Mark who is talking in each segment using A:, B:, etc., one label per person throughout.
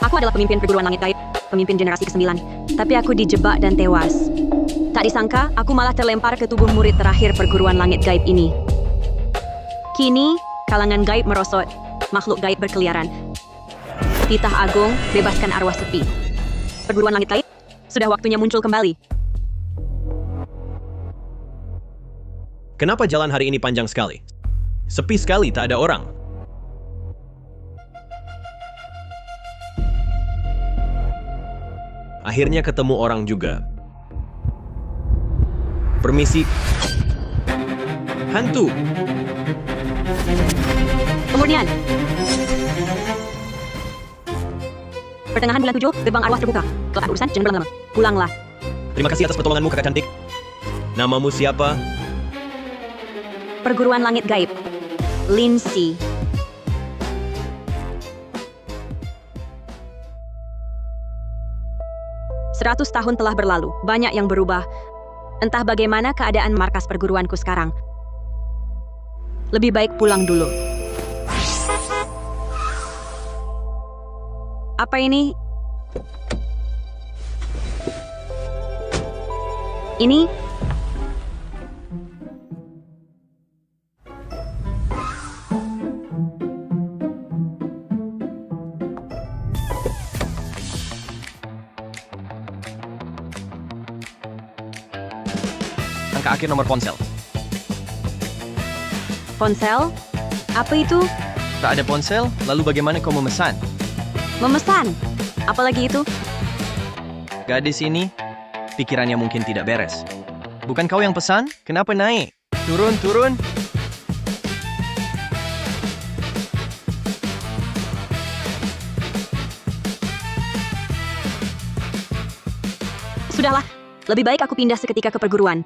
A: Aku adalah pemimpin perguruan langit gaib, pemimpin generasi ke-9. Tapi aku dijebak dan tewas. Tak disangka, aku malah terlempar ke tubuh murid terakhir perguruan langit gaib ini. Kini, kalangan gaib merosot, makhluk gaib berkeliaran. Titah Agung, bebaskan arwah sepi. Perguruan langit gaib, sudah waktunya muncul kembali.
B: Kenapa jalan hari ini panjang sekali? Sepi sekali, tak ada orang. Akhirnya ketemu orang juga. Permisi. Hantu.
A: Pemurnian. Pertengahan bulan 7, gerbang arwah terbuka. Kalau ada urusan, jangan berlama-lama. Pulanglah.
B: Terima kasih atas pertolonganmu, kakak cantik. Namamu siapa?
A: Perguruan langit gaib. Lindsay. Seratus tahun telah berlalu, banyak yang berubah. Entah bagaimana keadaan markas perguruanku sekarang. Lebih baik pulang dulu. Apa ini? Ini?
C: Angka akhir nomor ponsel.
A: Ponsel? Apa itu?
C: Tak ada ponsel, lalu bagaimana kau memesan?
A: Memesan? Apalagi itu?
C: Gadis ini, pikirannya mungkin tidak beres. Bukan kau yang pesan? Kenapa naik? Turun, turun.
A: Sudahlah, lebih baik aku pindah seketika ke perguruan.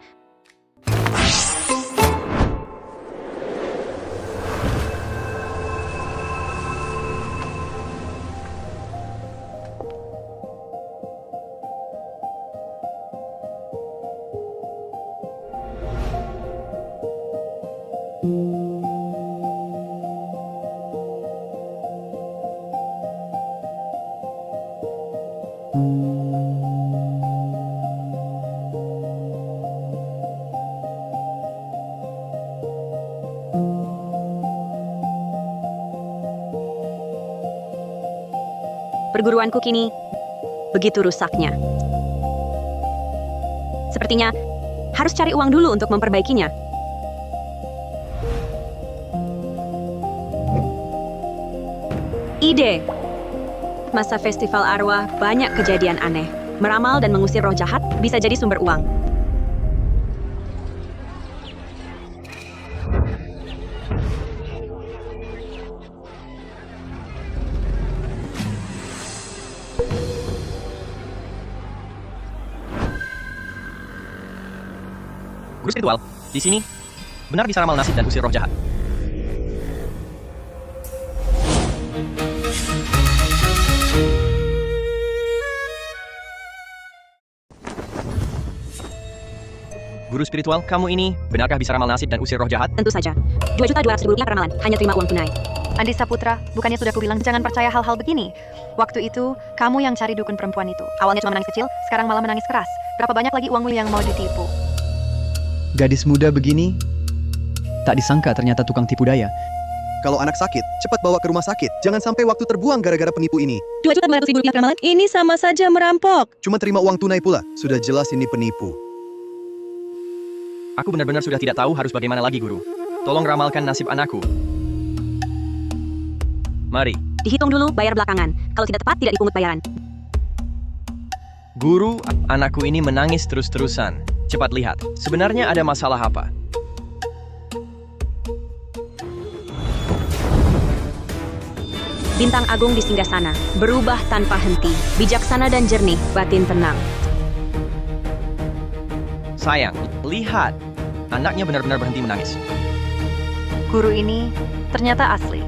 A: Perguruanku kini begitu rusaknya. Sepertinya harus cari uang dulu untuk memperbaikinya. Ide. Masa festival arwah banyak kejadian aneh. Meramal dan mengusir roh jahat bisa jadi sumber uang.
C: Guru spiritual, di sini benar bisa ramal nasib dan usir roh jahat. Guru spiritual, kamu ini benarkah bisa ramal nasib dan usir roh jahat?
A: Tentu saja. 2.200.000 rupiah per ramalan, hanya terima uang tunai.
D: Andi Saputra, bukannya sudah kubilang jangan percaya hal-hal begini? Waktu itu, kamu yang cari dukun perempuan itu. Awalnya cuma menangis kecil, sekarang malah menangis keras. Berapa banyak lagi uangmu yang mau ditipu?
E: Gadis muda begini, tak disangka ternyata tukang tipu daya.
F: Kalau anak sakit, cepat bawa ke rumah sakit. Jangan sampai waktu terbuang gara-gara penipu ini.
G: 2.200.000 rupiah per ramalan, ini sama saja merampok.
F: Cuma terima uang tunai pula. Sudah jelas ini penipu.
C: Aku benar-benar sudah tidak tahu harus bagaimana lagi, Guru. Tolong ramalkan nasib anakku. Mari.
A: Dihitung dulu, bayar belakangan. Kalau tidak tepat, tidak dipungut bayaran.
C: Guru, anakku ini menangis terus-terusan. Cepat lihat, sebenarnya ada masalah apa?
A: Bintang Agung di Singgasana, berubah tanpa henti, bijaksana dan jernih, batin tenang.
C: Sayang, lihat. Anaknya benar-benar berhenti menangis.
D: Guru ini ternyata asli.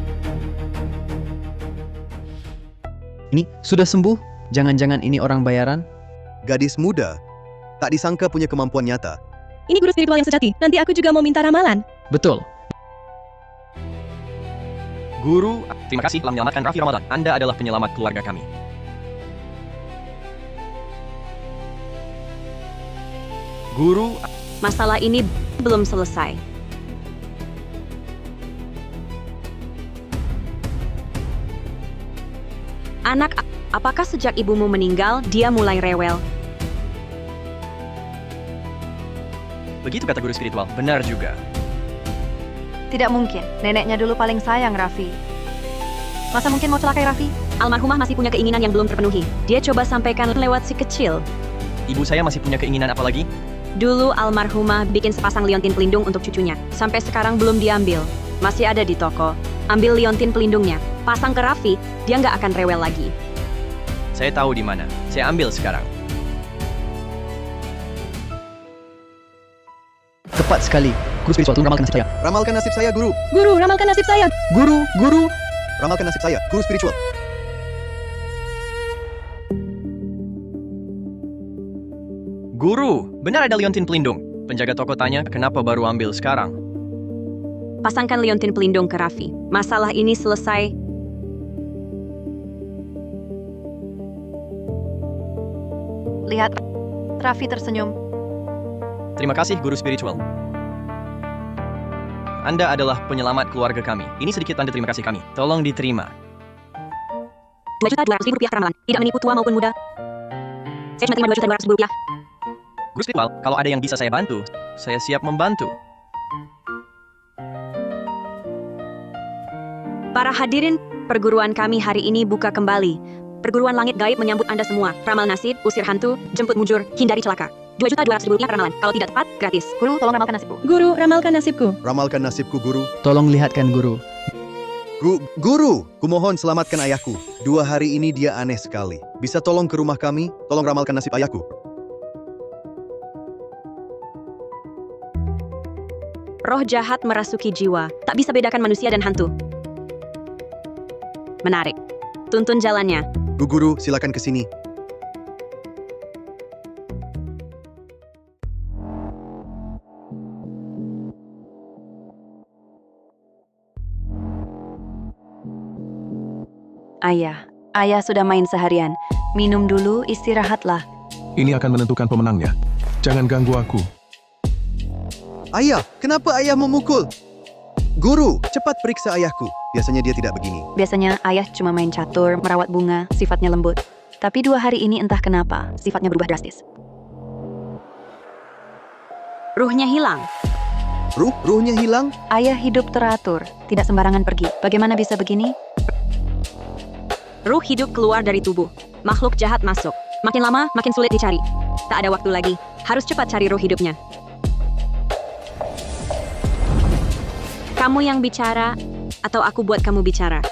E: Ini sudah sembuh? Jangan-jangan ini orang bayaran?
F: Gadis muda, tak disangka punya kemampuan nyata.
G: Ini guru spiritual yang sejati. Nanti aku juga mau minta ramalan.
E: Betul.
C: Guru, terima kasih telah menyelamatkan Raffi Ramadan. Anda adalah penyelamat keluarga kami. Guru,
A: Masalah ini belum selesai. Anak, apakah sejak ibumu meninggal, dia mulai rewel?
C: begitu kata guru spiritual. Benar juga.
D: Tidak mungkin. Neneknya dulu paling sayang Raffi. Masa mungkin mau celakai Raffi?
A: Almarhumah masih punya keinginan yang belum terpenuhi. Dia coba sampaikan lewat si kecil.
C: Ibu saya masih punya keinginan apa lagi?
A: Dulu almarhumah bikin sepasang liontin pelindung untuk cucunya. Sampai sekarang belum diambil. Masih ada di toko. Ambil liontin pelindungnya. Pasang ke Raffi, dia nggak akan rewel lagi.
C: Saya tahu di mana. Saya ambil sekarang.
E: Tepat sekali. Guru spiritual, tolong ramalkan nasib saya.
F: Ramalkan nasib saya, Guru.
G: Guru, ramalkan nasib saya.
E: Guru.
F: Ramalkan nasib saya, Guru spiritual.
C: Guru, benar ada liontin pelindung. Penjaga toko tanya, kenapa baru ambil sekarang?
A: Pasangkan liontin pelindung ke Raffi. Masalah ini selesai.
D: Lihat, Raffi tersenyum.
C: Terima kasih, guru spiritual. Anda adalah penyelamat keluarga kami. Ini sedikit tanda terima kasih kami. Tolong diterima.
A: 2.200.000 rupiah ramalan. Tidak menipu tua maupun muda. Saya cuma terima 2.200.000 rupiah.
C: Guru spiritual, kalau ada yang bisa saya bantu, saya siap membantu.
A: Para hadirin, perguruan kami hari ini buka kembali. Perguruan langit gaib menyambut Anda semua. Ramal nasib, usir hantu, jemput mujur, hindari celaka. 2.200.000 rupiah ramalan. Kalau tidak tepat, gratis.
D: Guru, tolong ramalkan nasibku.
G: Guru, ramalkan nasibku.
F: Ramalkan nasibku, Guru.
E: Tolong lihatkan guru.
F: Guru, kumohon selamatkan ayahku. 2 hari ini dia aneh sekali. Bisa tolong ke rumah kami? Tolong ramalkan nasib ayahku.
A: Roh jahat merasuki jiwa. Tak bisa bedakan manusia dan hantu. Menarik. Tuntun jalannya.
F: Guru, silakan ke sini.
D: Ayah sudah main seharian. Minum dulu, istirahatlah.
H: Ini akan menentukan pemenangnya. Jangan ganggu aku.
F: Ayah, kenapa ayah memukul? Guru, cepat periksa ayahku. Biasanya dia tidak begini.
D: Biasanya ayah cuma main catur, merawat bunga, sifatnya lembut. Tapi 2 hari ini entah kenapa, sifatnya berubah drastis.
A: Ruhnya hilang.
F: Ruhnya hilang?
D: Ayah hidup teratur, tidak sembarangan pergi. Bagaimana bisa begini?
A: Ruh hidup keluar dari tubuh. Makhluk jahat masuk. Makin lama, makin sulit dicari. Tak ada waktu lagi. Harus cepat cari ruh hidupnya. Kamu yang bicara, atau aku buat kamu bicara?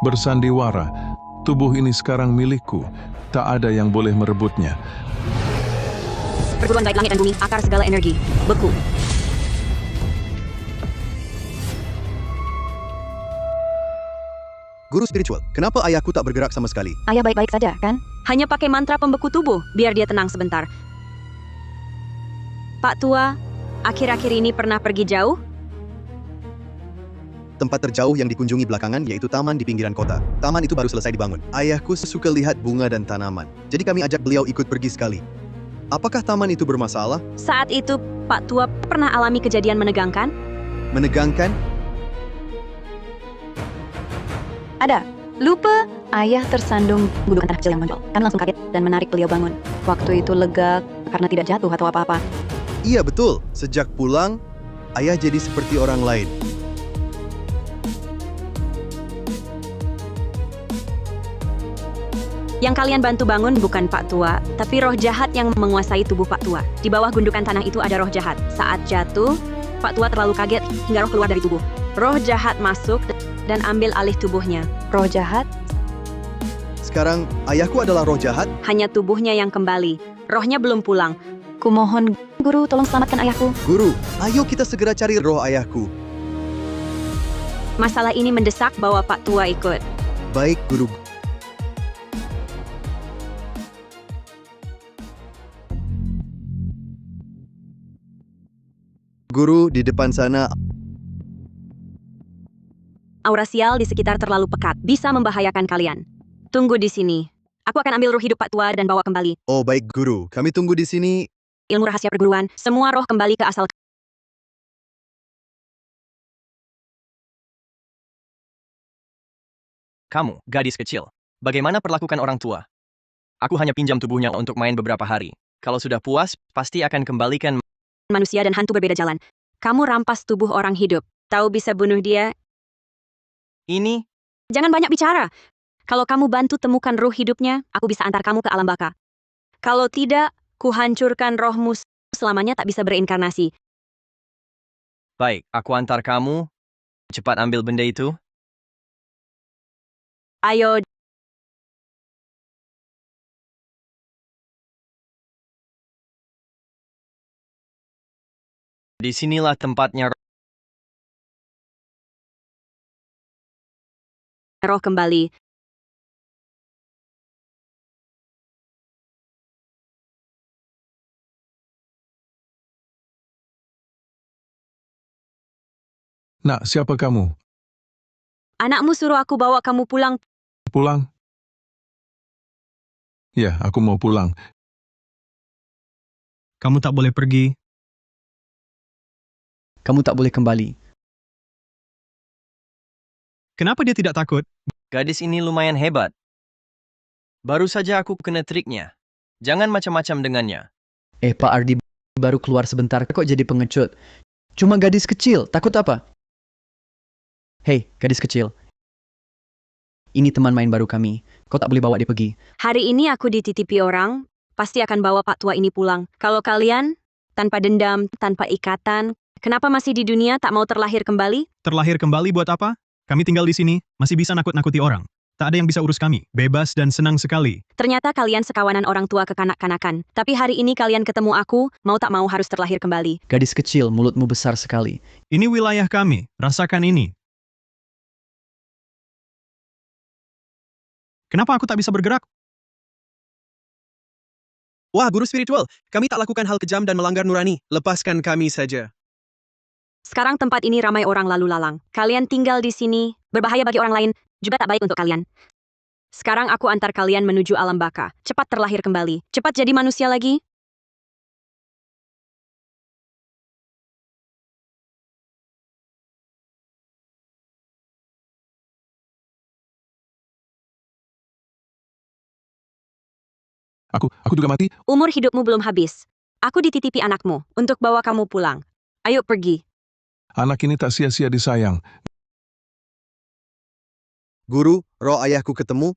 H: Bersandiwara, tubuh ini sekarang milikku. Tak ada yang boleh merebutnya.
A: Perguruan gaib langit dan bumi, akar segala energi. Beku.
F: Guru spiritual, kenapa ayahku tak bergerak sama sekali?
D: Ayah baik-baik saja, kan?
A: Hanya pakai mantra pembeku tubuh, biar dia tenang sebentar. Pak Tua, akhir-akhir ini pernah pergi jauh?
F: Tempat terjauh yang dikunjungi belakangan yaitu taman di pinggiran kota. Taman itu baru selesai dibangun. Ayahku suka lihat bunga dan tanaman. Jadi kami ajak beliau ikut pergi sekali. Apakah taman itu bermasalah?
A: Saat itu, Pak Tua pernah alami kejadian menegangkan?
F: Menegangkan?
D: Ada. Lupa, ayah tersandung gundukan tanah kecil yang menonjol. Kami langsung kaget dan menarik beliau bangun. Waktu itu lega karena tidak jatuh atau apa-apa.
F: Iya betul. Sejak pulang, ayah jadi seperti orang lain.
A: Yang kalian bantu bangun bukan Pak Tua, tapi roh jahat yang menguasai tubuh Pak Tua. Di bawah gundukan tanah itu ada roh jahat. Saat jatuh, Pak Tua terlalu kaget hingga roh keluar dari tubuh. Roh jahat masuk dan ambil alih tubuhnya.
D: Roh jahat?
F: Sekarang, ayahku adalah roh jahat?
A: Hanya tubuhnya yang kembali. Rohnya belum pulang.
D: Kumohon, guru tolong selamatkan ayahku.
F: Guru, ayo kita segera cari roh ayahku.
A: Masalah ini mendesak bahwa Pak Tua ikut.
F: Baik, Guru. Guru, di depan sana.
A: Aura sial di sekitar terlalu pekat, bisa membahayakan kalian. Tunggu di sini. Aku akan ambil ruh hidup Pak Tua dan bawa kembali.
F: Oh baik, Guru. Kami tunggu di sini.
A: ilmu rahasia perguruan, semua roh kembali ke asal.
C: Kamu, gadis kecil. Bagaimana perlakukan orang tua? Aku hanya pinjam tubuhnya untuk main beberapa hari. Kalau sudah puas, pasti akan kembalikan.
A: Manusia dan hantu berbeda jalan. Kamu rampas tubuh orang hidup. Tahu bisa bunuh dia?
C: Ini,
A: Jangan banyak bicara. Kalau kamu bantu temukan ruh hidupnya, aku bisa antar kamu ke alam baka. Kalau tidak, kuhancurkan rohmu selamanya tak bisa berinkarnasi.
C: baik, aku antar kamu. Cepat ambil benda itu.
A: Ayo,
C: Disinilah tempatnya.
A: roh kembali.
H: Nak, siapa kamu?
A: Anakmu suruh aku bawa kamu pulang.
H: Pulang? Ya, aku mau pulang.
I: Kamu tak boleh pergi.
E: Kamu tak boleh kembali.
I: Kenapa dia tidak takut?
C: Gadis ini lumayan hebat. Baru saja aku kena triknya. Jangan macam-macam dengannya.
E: Pak Ardi baru keluar sebentar kok jadi pengecut. Cuma gadis kecil, takut apa? Hei, gadis kecil. Ini teman main baru kami. Kau tak boleh bawa dia pergi.
A: Hari ini aku dititipi orang, pasti akan bawa Pak Tua ini pulang. Kalau kalian, tanpa dendam, tanpa ikatan, kenapa masih di dunia tak mau terlahir kembali?
I: Terlahir kembali buat apa? Kami tinggal di sini, masih bisa nakut-nakuti orang. Tak ada yang bisa urus kami. Bebas dan senang sekali.
A: Ternyata kalian sekawanan orang tua kekanak-kanakan. Tapi hari ini kalian ketemu aku, mau tak mau harus terlahir kembali.
E: Gadis kecil, mulutmu besar sekali.
I: Ini wilayah kami. Rasakan ini. Kenapa aku tak bisa bergerak?
F: Wah, guru spiritual, kami tak lakukan hal kejam dan melanggar nurani. Lepaskan kami saja.
A: Sekarang tempat ini ramai orang lalu lalang. Kalian tinggal di sini, berbahaya bagi orang lain, juga tak baik untuk kalian. Sekarang aku antar kalian menuju alam baka. Cepat terlahir kembali. Cepat jadi manusia lagi.
H: Aku juga mati.
A: Umur hidupmu belum habis. Aku dititipi anakmu untuk bawa kamu pulang. Ayo pergi.
H: Anak ini tak sia-sia disayang.
F: Guru, roh ayahku ketemu.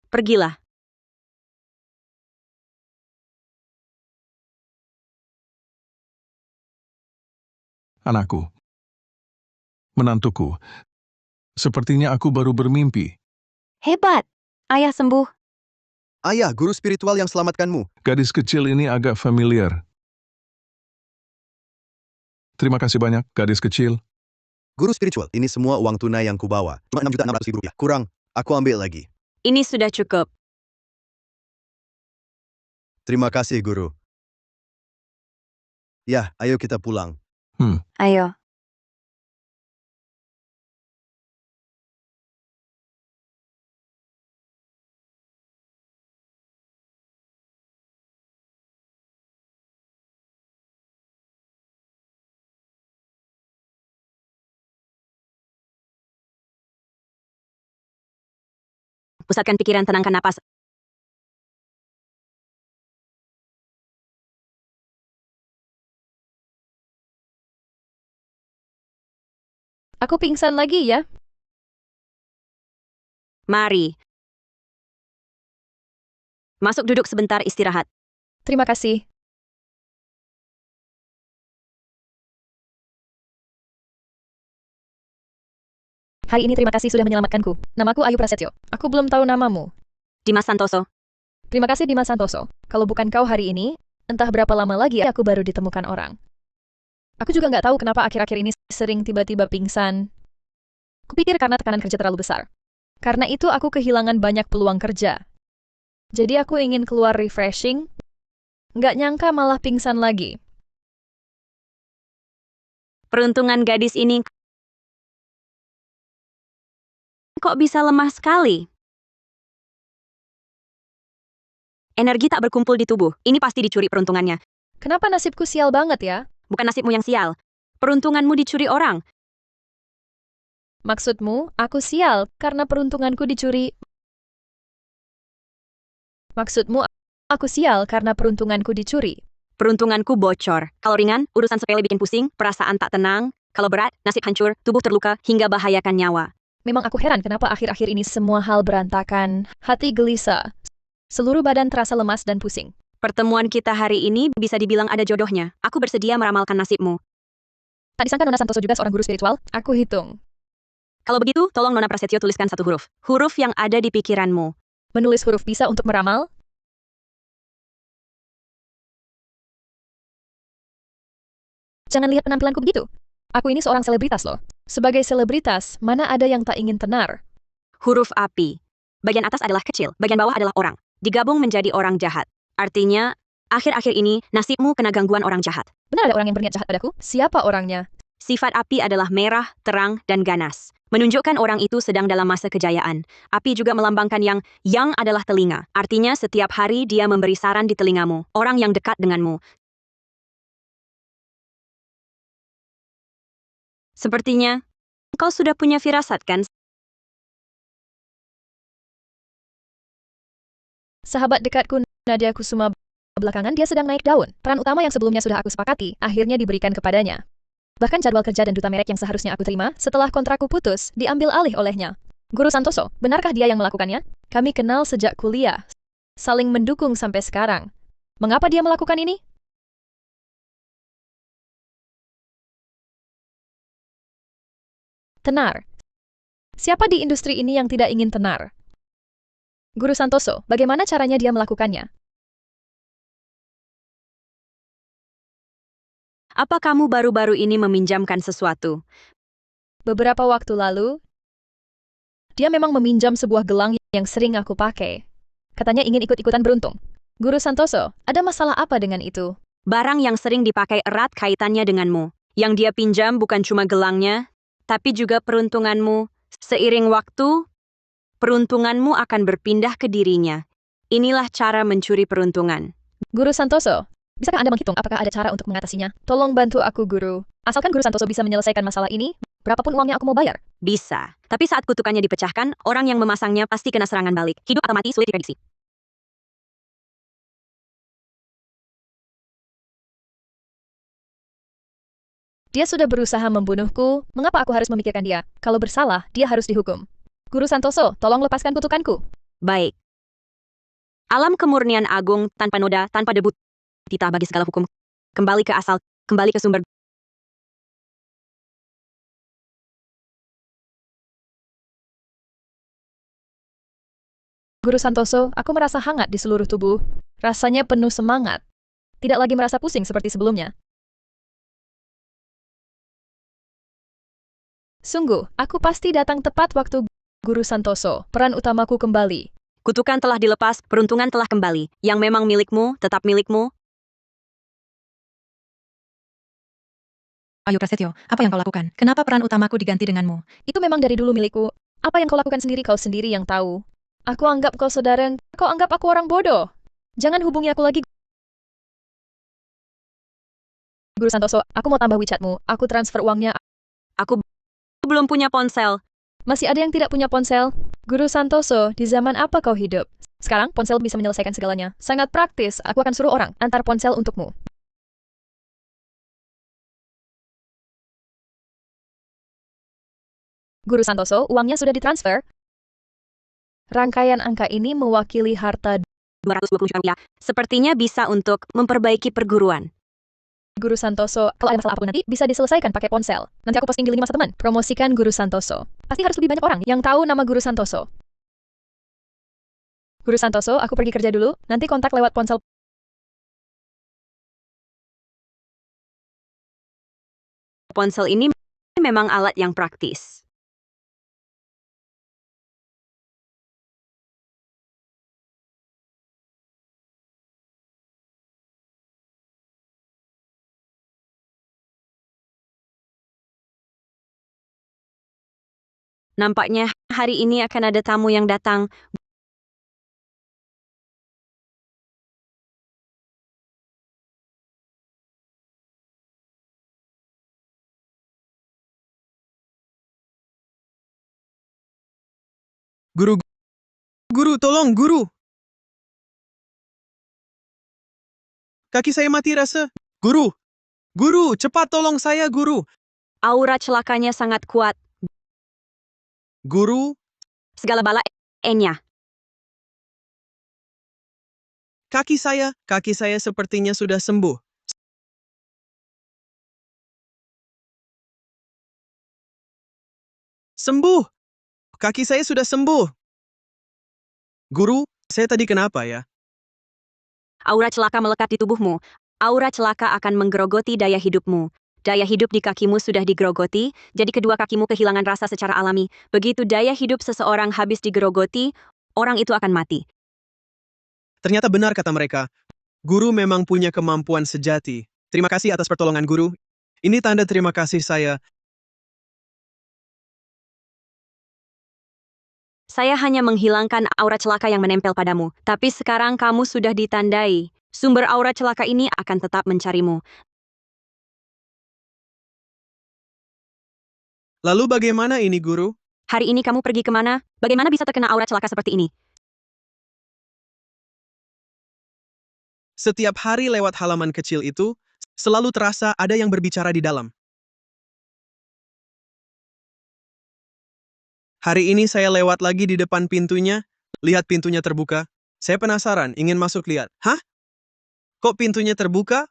A: Pergilah.
H: Anakku. Menantuku. Sepertinya aku baru bermimpi.
D: Hebat! Ayah sembuh.
F: Ayah, guru spiritual yang selamatkanmu.
H: Gadis kecil ini agak familiar. Terima kasih banyak, gadis kecil.
F: Guru spiritual, ini semua uang tunai yang kubawa. Cuma 6.600.000 rupiah. Kurang, aku ambil lagi.
A: Ini sudah cukup.
F: Terima kasih, guru. Ya, ayo kita pulang.
D: Ayo.
A: Pusatkan pikiran, tenangkan napas.
G: Aku pingsan lagi ya.
A: Mari. Masuk duduk sebentar istirahat.
G: Terima kasih. Hari ini terima kasih sudah menyelamatkanku. Namaku Ayu Prasetyo. Aku belum tahu namamu.
A: Dimas Santoso.
G: Terima kasih Dimas Santoso. Kalau bukan kau hari ini, entah berapa lama lagi aku baru ditemukan orang. Aku juga nggak tahu kenapa akhir-akhir ini sering tiba-tiba pingsan. Kupikir karena tekanan kerja terlalu besar. Karena itu aku kehilangan banyak peluang kerja. Jadi aku ingin keluar refreshing. Nggak nyangka malah pingsan lagi.
A: Peruntungan gadis ini kok bisa lemah sekali? Energi tak berkumpul di tubuh. Ini pasti dicuri peruntungannya.
G: Kenapa nasibku sial banget ya?
A: Bukan nasibmu yang sial. Peruntunganmu dicuri orang.
G: Maksudmu, aku sial karena peruntunganku dicuri. Maksudmu, aku sial karena peruntunganku dicuri.
A: Peruntunganku bocor. Kalau ringan, urusan sepele bikin pusing, perasaan tak tenang. Kalau berat, nasib hancur, tubuh terluka, hingga bahayakan nyawa.
G: Memang aku heran kenapa akhir-akhir ini semua hal berantakan, hati gelisah, seluruh badan terasa lemas dan pusing.
A: Pertemuan kita hari ini bisa dibilang ada jodohnya. Aku bersedia meramalkan nasibmu.
G: Tak disangka Nona Santoso juga seorang guru spiritual, aku hitung.
A: Kalau begitu, tolong Nona Prasetyo tuliskan satu huruf. Huruf yang ada di pikiranmu.
G: Menulis huruf bisa untuk meramal? Jangan lihat penampilanku begitu. Aku ini seorang selebritas loh. Sebagai selebritas, mana ada yang tak ingin tenar?
A: Huruf api. Bagian atas adalah kecil, bagian bawah adalah orang. Digabung menjadi orang jahat. Artinya, akhir-akhir ini nasibmu kena gangguan orang jahat.
G: Benar ada orang yang berniat jahat padaku? Siapa orangnya?
A: Sifat api adalah merah, terang, dan ganas. Menunjukkan orang itu sedang dalam masa kejayaan. Api juga melambangkan yang adalah telinga. Artinya setiap hari dia memberi saran di telingamu. Orang yang dekat denganmu. Sepertinya, kau sudah punya firasat kan?
G: Sahabat dekatku Nadia Kusuma belakangan dia sedang naik daun. Peran utama yang sebelumnya sudah aku sepakati, akhirnya diberikan kepadanya. Bahkan jadwal kerja dan duta merek yang seharusnya aku terima setelah kontrakku putus, diambil alih olehnya. Guru Santoso, benarkah dia yang melakukannya? Kami kenal sejak kuliah. Saling mendukung sampai sekarang. Mengapa dia melakukan ini? Tenar. Siapa di industri ini yang tidak ingin tenar? Guru Santoso, bagaimana caranya dia melakukannya?
A: Apa kamu baru-baru ini meminjamkan sesuatu?
G: Beberapa waktu lalu, dia memang meminjam sebuah gelang yang sering aku pakai. Katanya ingin ikut-ikutan beruntung. Guru Santoso, ada masalah apa dengan itu?
A: Barang yang sering dipakai erat kaitannya denganmu. Yang dia pinjam bukan cuma gelangnya, tapi juga peruntunganmu. Seiring waktu, peruntunganmu akan berpindah ke dirinya. Inilah cara mencuri peruntungan.
G: Guru Santoso, bisakah Anda menghitung apakah ada cara untuk mengatasinya? Tolong bantu aku, Guru. Asalkan Guru Santoso bisa menyelesaikan masalah ini, berapapun uangnya aku mau bayar.
A: Bisa. Tapi saat kutukannya dipecahkan, orang yang memasangnya pasti kena serangan balik. Hidup atau mati sulit diprediksi.
G: Dia sudah berusaha membunuhku, mengapa aku harus memikirkan dia? Kalau bersalah, dia harus dihukum. Guru Santoso, tolong lepaskan kutukanku.
A: Baik. Alam kemurnian agung, tanpa noda, tanpa debu. Tita bagi segala hukum. Kembali ke asal, kembali ke sumber.
G: Guru Santoso, aku merasa hangat di seluruh tubuh. Rasanya penuh semangat. Tidak lagi merasa pusing seperti sebelumnya. Sungguh, aku pasti datang tepat waktu. Guru Santoso, peran utamaku kembali.
A: Kutukan telah dilepas, peruntungan telah kembali. Yang memang milikmu, tetap milikmu.
J: Ayo Prasetyo, apa yang kau lakukan? Kenapa peran utamaku diganti denganmu?
G: Itu memang dari dulu milikku. Apa yang kau lakukan sendiri kau sendiri yang tahu. Aku anggap kau saudara, kau anggap aku orang bodoh. Jangan hubungi aku lagi. Guru Santoso, aku mau tambah WeChatmu. Aku transfer uangnya.
A: Aku belum punya ponsel.
G: Masih ada yang tidak punya ponsel? Guru Santoso, di zaman apa kau hidup? Sekarang ponsel bisa menyelesaikan segalanya. Sangat praktis, aku akan suruh orang antar ponsel untukmu. Guru Santoso, uangnya sudah ditransfer. Rangkaian angka ini mewakili harta
A: 220 juta rupiah. Sepertinya bisa untuk memperbaiki perguruan.
G: Guru Santoso. Kalau ada masalah apapun nanti, bisa diselesaikan pakai ponsel. Nanti aku posting di lini masa teman. Promosikan Guru Santoso. Pasti harus lebih banyak orang yang tahu nama Guru Santoso. Guru Santoso, aku pergi kerja dulu. Nanti kontak lewat ponsel.
A: Ponsel ini memang alat yang praktis. Nampaknya hari ini akan ada tamu yang datang.
I: Guru, guru, tolong, guru. Kaki saya mati rasa. Guru, guru, cepat tolong saya, guru.
A: Aura celakanya sangat kuat.
I: Guru,
A: Segala bala Enya.
I: kaki saya sepertinya sudah sembuh. Sembuh. Kaki saya sudah sembuh. Guru, saya tadi kenapa ya?
A: Aura celaka melekat di tubuhmu. Aura celaka akan menggerogoti daya hidupmu. Daya hidup di kakimu sudah digerogoti, jadi kedua kakimu kehilangan rasa secara alami. Begitu daya hidup seseorang habis digerogoti, orang itu akan mati.
I: Ternyata benar kata mereka. Guru memang punya kemampuan sejati. Terima kasih atas pertolongan guru. Ini tanda terima kasih saya.
A: Saya hanya menghilangkan aura celaka yang menempel padamu, tapi sekarang kamu sudah ditandai. Sumber aura celaka ini akan tetap mencarimu.
I: Lalu bagaimana ini guru?
A: Hari ini kamu pergi kemana? Bagaimana bisa terkena aura celaka seperti ini?
I: Setiap hari lewat halaman kecil itu, selalu terasa ada yang berbicara di dalam. Hari ini saya lewat lagi di depan pintunya, lihat pintunya terbuka. Saya penasaran, ingin masuk lihat. Hah? Kok pintunya terbuka?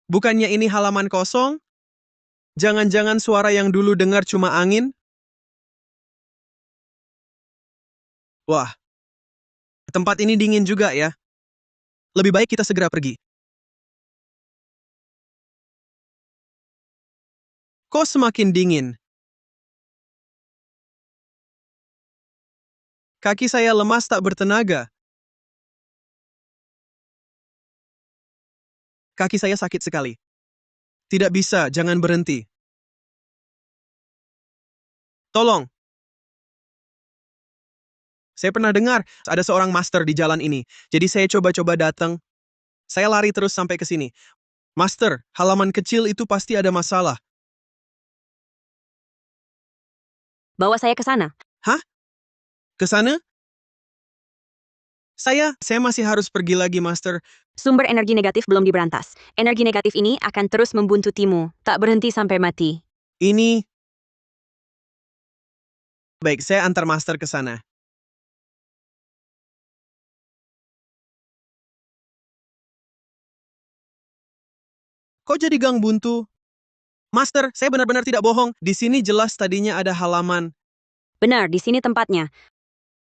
I: Bukannya ini halaman kosong? Jangan-jangan suara yang dulu dengar cuma angin? Wah, tempat ini dingin juga ya. Lebih baik kita segera pergi. Kok semakin dingin? Kaki saya lemas tak bertenaga. Kaki saya sakit sekali. Tidak bisa, jangan berhenti. Tolong. Saya pernah dengar ada seorang master di jalan ini. Jadi saya coba-coba datang. Saya lari terus sampai ke sini. Master, halaman kecil itu pasti ada masalah.
A: Bawa saya ke sana.
I: Hah? Ke sana? Saya masih harus pergi lagi, Master.
A: Sumber energi negatif belum diberantas. Energi negatif ini akan terus membuntutimu, tak berhenti sampai mati.
I: Ini... Baik, saya antar Master ke sana. Kok jadi gang buntu? Master, saya benar-benar tidak bohong. Di sini jelas tadinya ada halaman.
A: Benar, di sini tempatnya.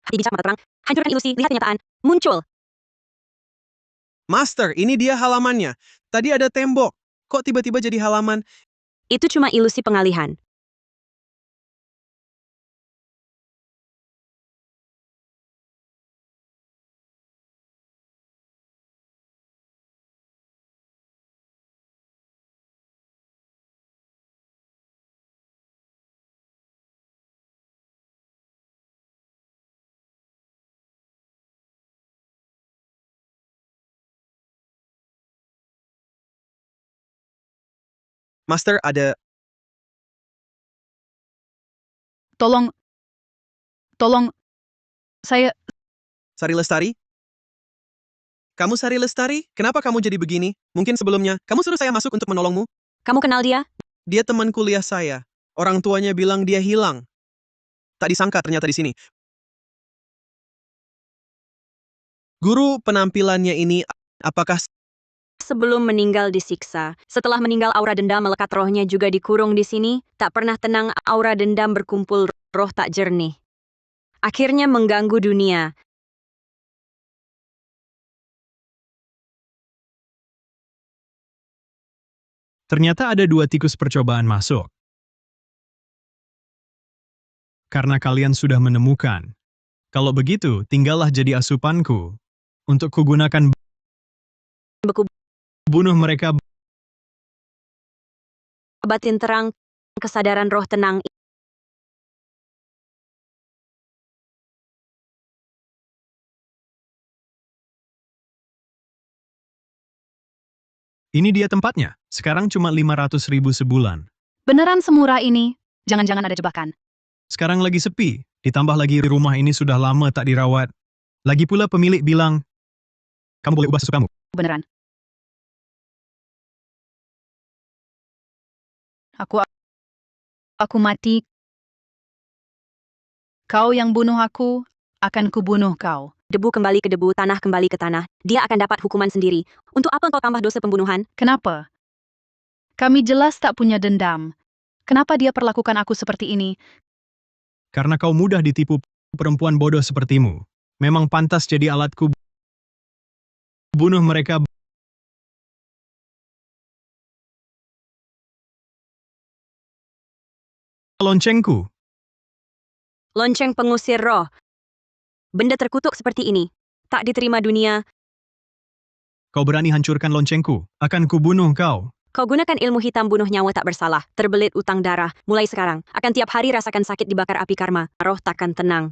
A: Hati bijak mata terang, hancurkan ilusi, lihat kenyataan. Muncul.
I: Master, ini dia halamannya. Tadi ada tembok. Kok tiba-tiba jadi halaman?
A: Itu cuma ilusi pengalihan.
I: Master, ada...
J: Tolong, saya,
I: Sari Lestari? Kamu Sari Lestari? Kenapa kamu jadi begini? Mungkin sebelumnya, kamu suruh saya masuk untuk menolongmu?
A: Kamu kenal dia?
I: Dia teman kuliah saya. Orang tuanya bilang dia hilang. Tak disangka ternyata di sini. Guru penampilannya ini, apakah...
A: Sebelum meninggal disiksa. Setelah meninggal aura dendam melekat rohnya juga dikurung di sini. Tak pernah tenang aura dendam berkumpul roh tak jernih. Akhirnya mengganggu dunia.
I: Ternyata ada 2 tikus percobaan masuk. Karena kalian sudah menemukan. Kalau begitu, tinggallah jadi asupanku. Untuk kugunakan
A: Beku
I: bunuh mereka.
A: batin terang, kesadaran roh tenang.
I: Ini dia tempatnya. Sekarang cuma 500.000 sebulan.
J: Beneran semurah ini? Jangan-jangan ada jebakan.
I: Sekarang lagi sepi. Ditambah lagi rumah ini sudah lama tak dirawat. Lagi pula pemilik bilang, kamu boleh ubah sesukamu.
J: Beneran. Aku mati. Kau yang bunuh aku, akan kubunuh kau.
A: Debu kembali ke debu, tanah kembali ke tanah. Dia akan dapat hukuman sendiri. Untuk apa engkau tambah dosa pembunuhan?
J: Kenapa? Kami jelas tak punya dendam. Kenapa dia perlakukan aku seperti ini?
I: Karena kau mudah ditipu perempuan bodoh sepertimu. Memang pantas jadi alatku bunuh mereka. Loncengku.
A: Lonceng pengusir roh. Benda terkutuk seperti ini. Tak diterima dunia.
I: Kau berani hancurkan loncengku. Akan kubunuh kau.
A: Kau gunakan ilmu hitam bunuh nyawa tak bersalah. Terbelit utang darah. Mulai sekarang. Akan tiap hari rasakan sakit dibakar api karma. Roh takkan tenang.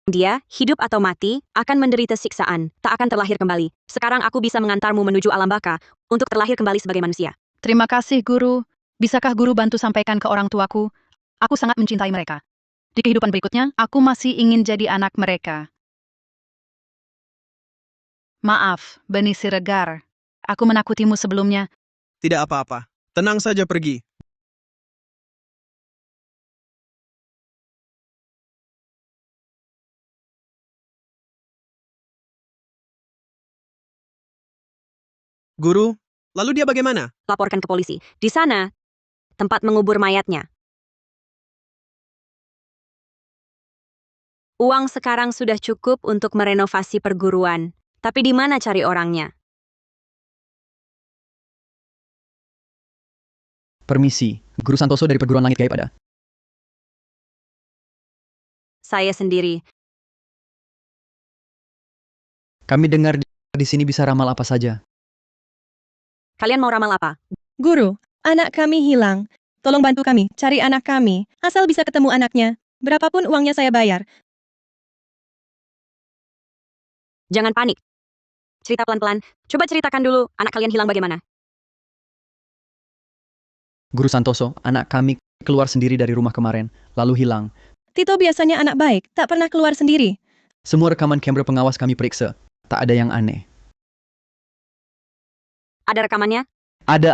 A: Dia, hidup atau mati, akan menderita siksaan, tak akan terlahir kembali. Sekarang aku bisa mengantarmu menuju alam baka, untuk terlahir kembali sebagai manusia.
J: Terima kasih, Guru. Bisakah Guru bantu sampaikan ke orang tuaku? Aku sangat mencintai mereka. Di kehidupan berikutnya, aku masih ingin jadi anak mereka. Maaf, Beni Siregar. Aku menakutimu sebelumnya.
I: Tidak apa-apa. Tenang saja pergi. Guru, lalu dia bagaimana?
A: Laporkan ke polisi. Di sana, tempat mengubur mayatnya. Uang sekarang sudah cukup untuk merenovasi perguruan. Tapi di mana cari orangnya?
E: Permisi, Guru Santoso dari perguruan langit gaib ada.
A: Saya sendiri.
E: Kami dengar di sini bisa ramal apa saja.
A: Kalian mau ramal apa?
K: Guru, anak kami hilang. Tolong bantu kami, cari anak kami. Asal bisa ketemu anaknya. Berapapun uangnya saya bayar.
A: Jangan panik. Cerita pelan-pelan. Coba ceritakan dulu, anak kalian hilang bagaimana?
E: Guru Santoso, anak kami keluar sendiri dari rumah kemarin, lalu hilang.
K: Tito biasanya anak baik, tak pernah keluar sendiri.
E: Semua rekaman kamera pengawas kami periksa. Tak ada yang aneh.
A: Ada rekamannya?
E: Ada.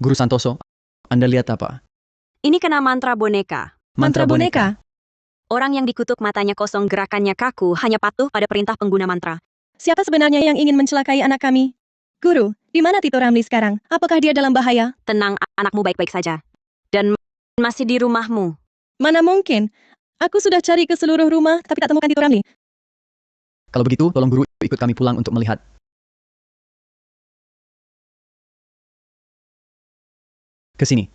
E: Guru Santoso, Anda lihat apa?
A: Ini kena mantra boneka.
K: Mantra boneka.
A: Orang yang dikutuk matanya kosong, gerakannya kaku, hanya patuh pada perintah pengguna mantra.
K: Siapa sebenarnya yang ingin mencelakai anak kami? Guru, di mana Tito Ramli sekarang? Apakah dia dalam bahaya?
A: Tenang, anakmu baik-baik saja. Dan masih di rumahmu.
K: Mana mungkin? Aku sudah cari ke seluruh rumah, tapi tak temukan Tito Ramli.
E: Kalau begitu, tolong guru ikut kami pulang untuk melihat. Ke sini.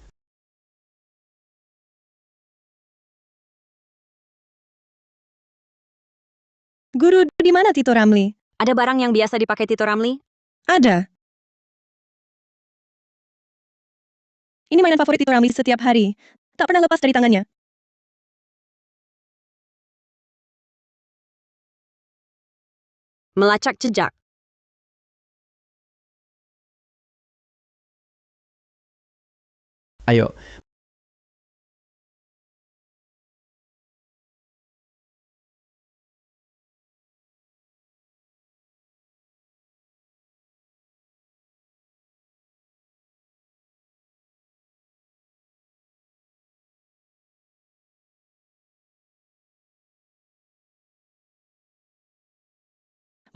K: Guru, di mana Tito Ramli?
A: Ada barang yang biasa dipakai Tito Ramli?
K: Ada. Ini mainan favorit Tito Ramli setiap hari. Tak pernah lepas dari tangannya.
A: Melacak jejak.
E: Ayo.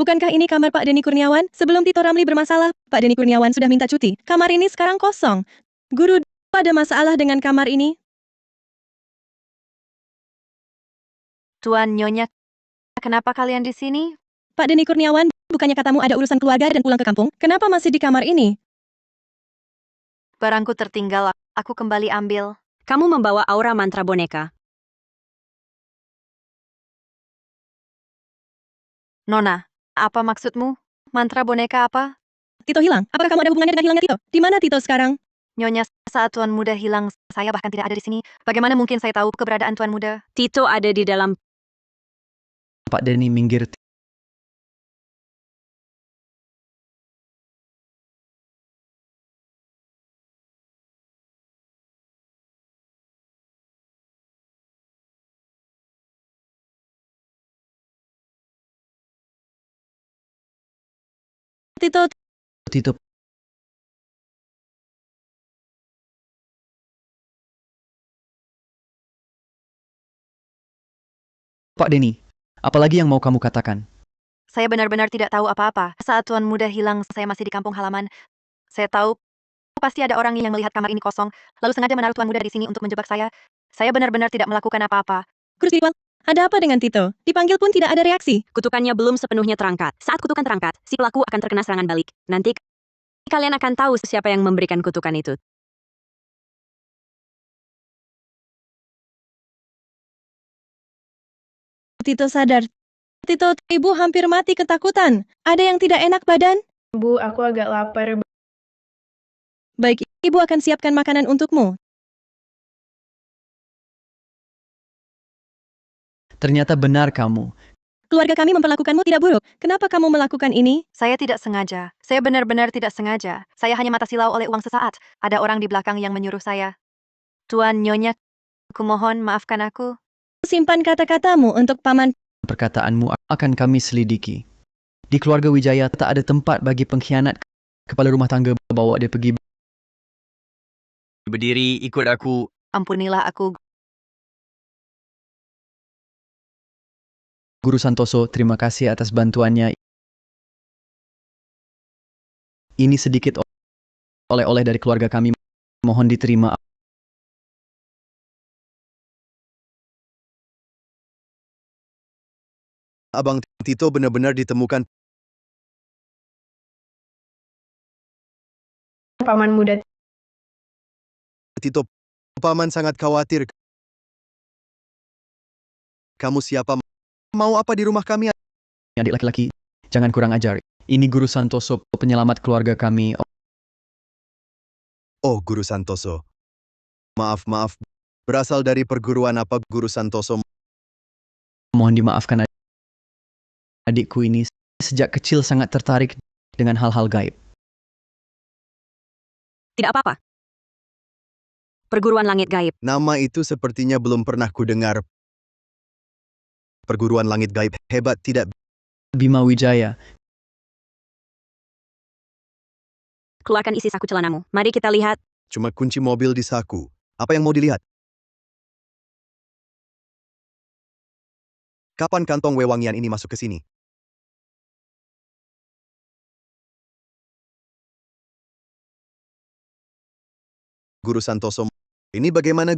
K: Bukankah ini kamar Pak Denny Kurniawan? Sebelum Tito Ramli bermasalah, Pak Denny Kurniawan sudah minta cuti. Kamar ini sekarang kosong. Guru, ada masalah dengan kamar ini?
D: Tuan Nyonya, kenapa kalian di sini?
K: Pak Denny Kurniawan, bukannya katamu ada urusan keluarga dan pulang ke kampung? Kenapa masih di kamar ini?
D: Barangku tertinggal, aku kembali ambil.
A: Kamu membawa aura mantra boneka.
D: Nona, apa maksudmu? Mantra boneka apa?
K: Tito hilang. Apakah kamu ada hubungannya dengan hilangnya Tito? Di mana Tito sekarang?
D: Nyonya, saat Tuan Muda hilang, saya bahkan tidak ada di sini. Bagaimana mungkin saya tahu keberadaan Tuan Muda?
A: Tito ada di dalam.
E: Pak Denny minggir.
K: Tito,
E: Tito, Pak Denny, apalagi yang mau kamu katakan?
D: Saya benar-benar tidak tahu apa-apa. Saat Tuan Muda hilang, saya masih di kampung halaman. Saya tahu pasti ada orang yang melihat kamar ini kosong, lalu sengaja menaruh Tuan Muda di sini untuk menjebak saya. Saya benar-benar tidak melakukan apa-apa.
K: guru spiritual. Ada apa dengan Tito? Dipanggil pun tidak ada reaksi.
A: Kutukannya belum sepenuhnya terangkat. Saat kutukan terangkat, si pelaku akan terkena serangan balik. Nanti kalian akan tahu siapa yang memberikan kutukan itu.
K: Tito sadar. Tito, ibu hampir mati ketakutan. Ada yang tidak enak badan?
L: Bu, aku agak lapar.
K: Baik, ibu akan siapkan makanan untukmu.
E: Ternyata benar kamu.
K: Keluarga kami memperlakukanmu tidak buruk. Kenapa kamu melakukan ini?
D: Saya tidak sengaja. Saya benar-benar tidak sengaja. Saya hanya mata silau oleh uang sesaat. Ada orang di belakang yang menyuruh saya. Tuan Nyonya, kumohon maafkan aku.
K: Simpan kata-katamu untuk paman.
E: Perkataanmu akan kami selidiki. Di keluarga Wijaya tak ada tempat bagi pengkhianat. Kepala rumah tangga bawa dia pergi.
C: Berdiri, ikut aku.
D: Ampunilah aku.
E: Guru Santoso, terima kasih atas bantuannya. Ini sedikit oleh-oleh dari keluarga kami. Mohon diterima.
F: Abang Tito benar-benar ditemukan.
L: Paman muda.
F: Tito, paman sangat khawatir. Kamu siapa? Mau apa di rumah kami?
E: Adik laki-laki, jangan kurang ajar. Ini Guru Santoso, penyelamat keluarga kami.
F: Oh, Guru Santoso. Maaf. Berasal dari perguruan apa Guru Santoso?
E: Mohon dimaafkan adikku ini sejak kecil sangat tertarik dengan hal-hal gaib.
A: Tidak apa-apa. Perguruan langit gaib.
F: Nama itu sepertinya belum pernah kudengar. Perguruan langit gaib hebat tidak?
E: Bima Wijaya.
A: Keluarkan isi saku celanamu. Mari kita lihat.
F: Cuma kunci mobil di saku. Apa yang mau dilihat? Kapan kantong wewangian ini masuk ke sini? Guru Santoso, ini bagaimana?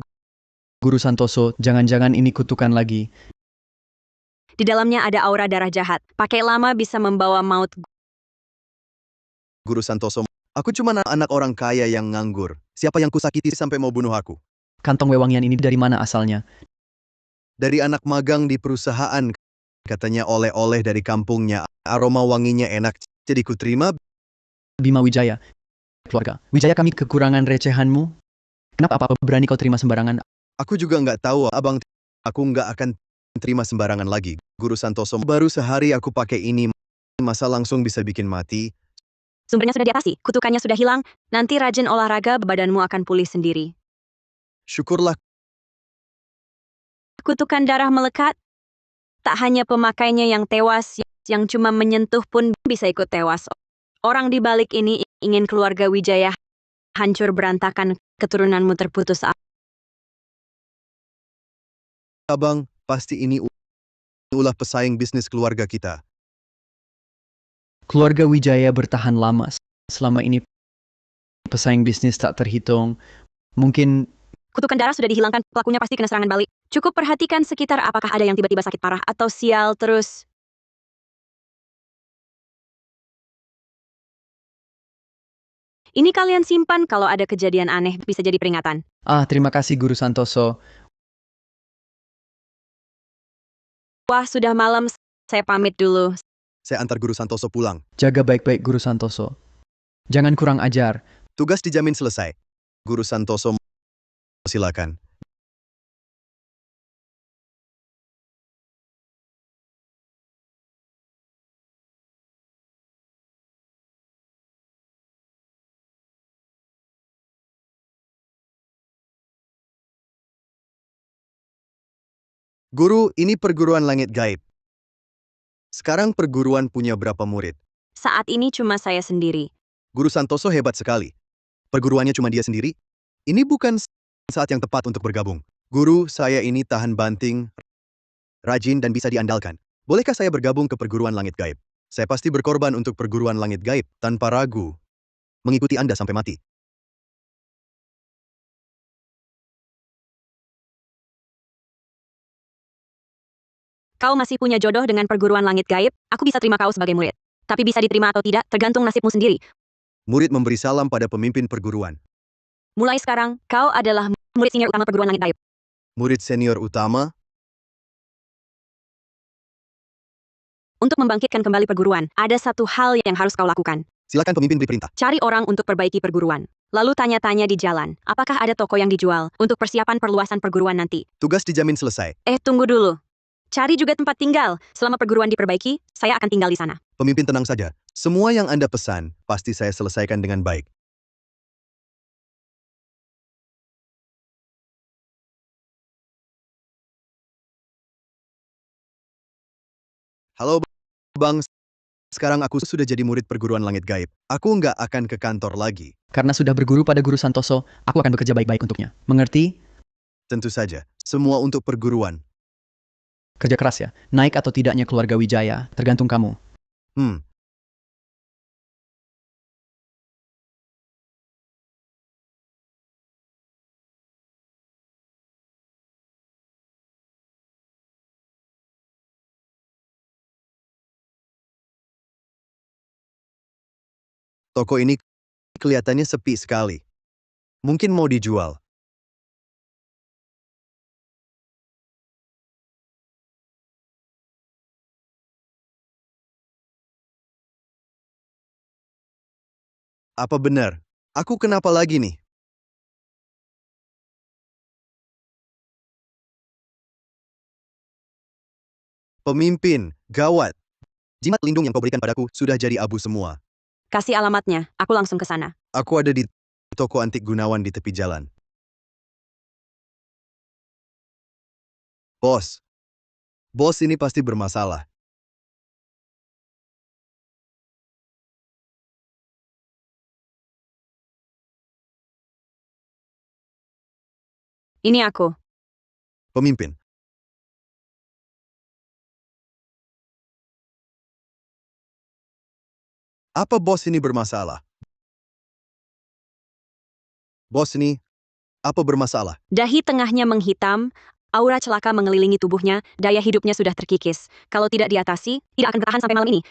E: Guru Santoso, jangan-jangan ini kutukan lagi.
A: Di dalamnya ada aura darah jahat. Pakai lama bisa membawa maut.
F: Guru Santoso, aku cuma anak orang kaya yang nganggur. Siapa yang kusakiti sampai mau bunuh aku?
E: Kantong wewangian ini dari mana asalnya?
F: Dari anak magang di perusahaan. Katanya oleh-oleh dari kampungnya. Aroma wanginya enak. Jadi ku terima.
E: Bima Wijaya. Keluarga. Wijaya, kami kekurangan recehanmu. Kenapa apa berani kau terima sembarangan?
F: Aku juga nggak tahu, abang. Aku nggak akan terima sembarangan lagi. Guru Santoso, baru sehari aku pakai ini. Masa langsung bisa bikin mati?
A: Sumbernya sudah diatasi. Kutukannya sudah hilang. Nanti rajin olahraga, badanmu akan pulih sendiri.
F: Syukurlah.
A: Kutukan darah melekat. Tak hanya pemakainya yang tewas, yang cuma menyentuh pun bisa ikut tewas. Orang di balik ini ingin keluarga Wijaya hancur berantakan, keturunanmu terputus.
F: Abang, pasti ini ulah pesaing bisnis keluarga kita.
E: Keluarga Wijaya bertahan lama. Selama ini pesaing bisnis tak terhitung. Mungkin
A: Kutukan darah sudah dihilangkan, pelakunya pasti kena serangan balik. Cukup perhatikan sekitar apakah ada yang tiba-tiba sakit parah atau sial terus. Ini kalian simpan, kalau ada kejadian aneh bisa jadi peringatan.
E: terima kasih Guru Santoso.
A: Wah, sudah malam, saya pamit dulu.
F: Saya antar Guru Santoso pulang.
E: Jaga baik-baik Guru Santoso. Jangan kurang ajar.
F: Tugas dijamin selesai. Guru Santoso, silakan. Guru, ini perguruan langit gaib. Sekarang perguruan punya berapa murid?
A: Saat ini cuma saya sendiri.
F: Guru Santoso hebat sekali. Perguruannya cuma dia sendiri? Ini bukan saat yang tepat untuk bergabung. Guru, saya ini tahan banting, rajin dan bisa diandalkan. Bolehkah saya bergabung ke perguruan langit gaib? Saya pasti berkorban untuk perguruan langit gaib, tanpa ragu. Mengikuti Anda sampai mati.
A: Kau masih punya jodoh dengan perguruan langit gaib, aku bisa terima kau sebagai murid. Tapi bisa diterima atau tidak, tergantung nasibmu sendiri.
F: Murid memberi salam pada pemimpin perguruan.
A: Mulai sekarang, kau adalah murid senior utama perguruan langit gaib.
F: Murid senior utama?
A: Untuk membangkitkan kembali perguruan, ada satu hal yang harus kau lakukan.
F: Silakan pemimpin beri perintah.
A: Cari orang untuk perbaiki perguruan. Lalu tanya-tanya di jalan, apakah ada toko yang dijual untuk persiapan perluasan perguruan nanti.
F: Tugas dijamin selesai.
A: Tunggu dulu. Cari juga tempat tinggal. Selama perguruan diperbaiki, saya akan tinggal di sana.
F: Pemimpin tenang saja. Semua yang Anda pesan, pasti saya selesaikan dengan baik. Halo Bang, sekarang aku sudah jadi murid perguruan langit gaib. Aku nggak akan ke kantor lagi.
E: Karena sudah berguru pada Guru Santoso, aku akan bekerja baik-baik untuknya. Mengerti?
F: Tentu saja, semua untuk perguruan.
E: Kerja keras ya. Naik atau tidaknya keluarga Wijaya, tergantung kamu.
F: Toko ini kelihatannya sepi sekali. Mungkin mau dijual. Apa benar? Aku kenapa lagi nih? Pemimpin, gawat. Jimat lindung yang kau berikan padaku sudah jadi abu semua.
A: Kasih alamatnya, aku langsung ke sana.
F: Aku ada di toko antik Gunawan di tepi jalan. Bos. Bos ini pasti bermasalah.
A: Ini aku.
F: Pemimpin. Apa bos ini bermasalah? Bos ini, apa bermasalah?
A: Dahi tengahnya menghitam, aura celaka mengelilingi tubuhnya, daya hidupnya sudah terkikis. Kalau tidak diatasi, tidak akan bertahan sampai malam ini.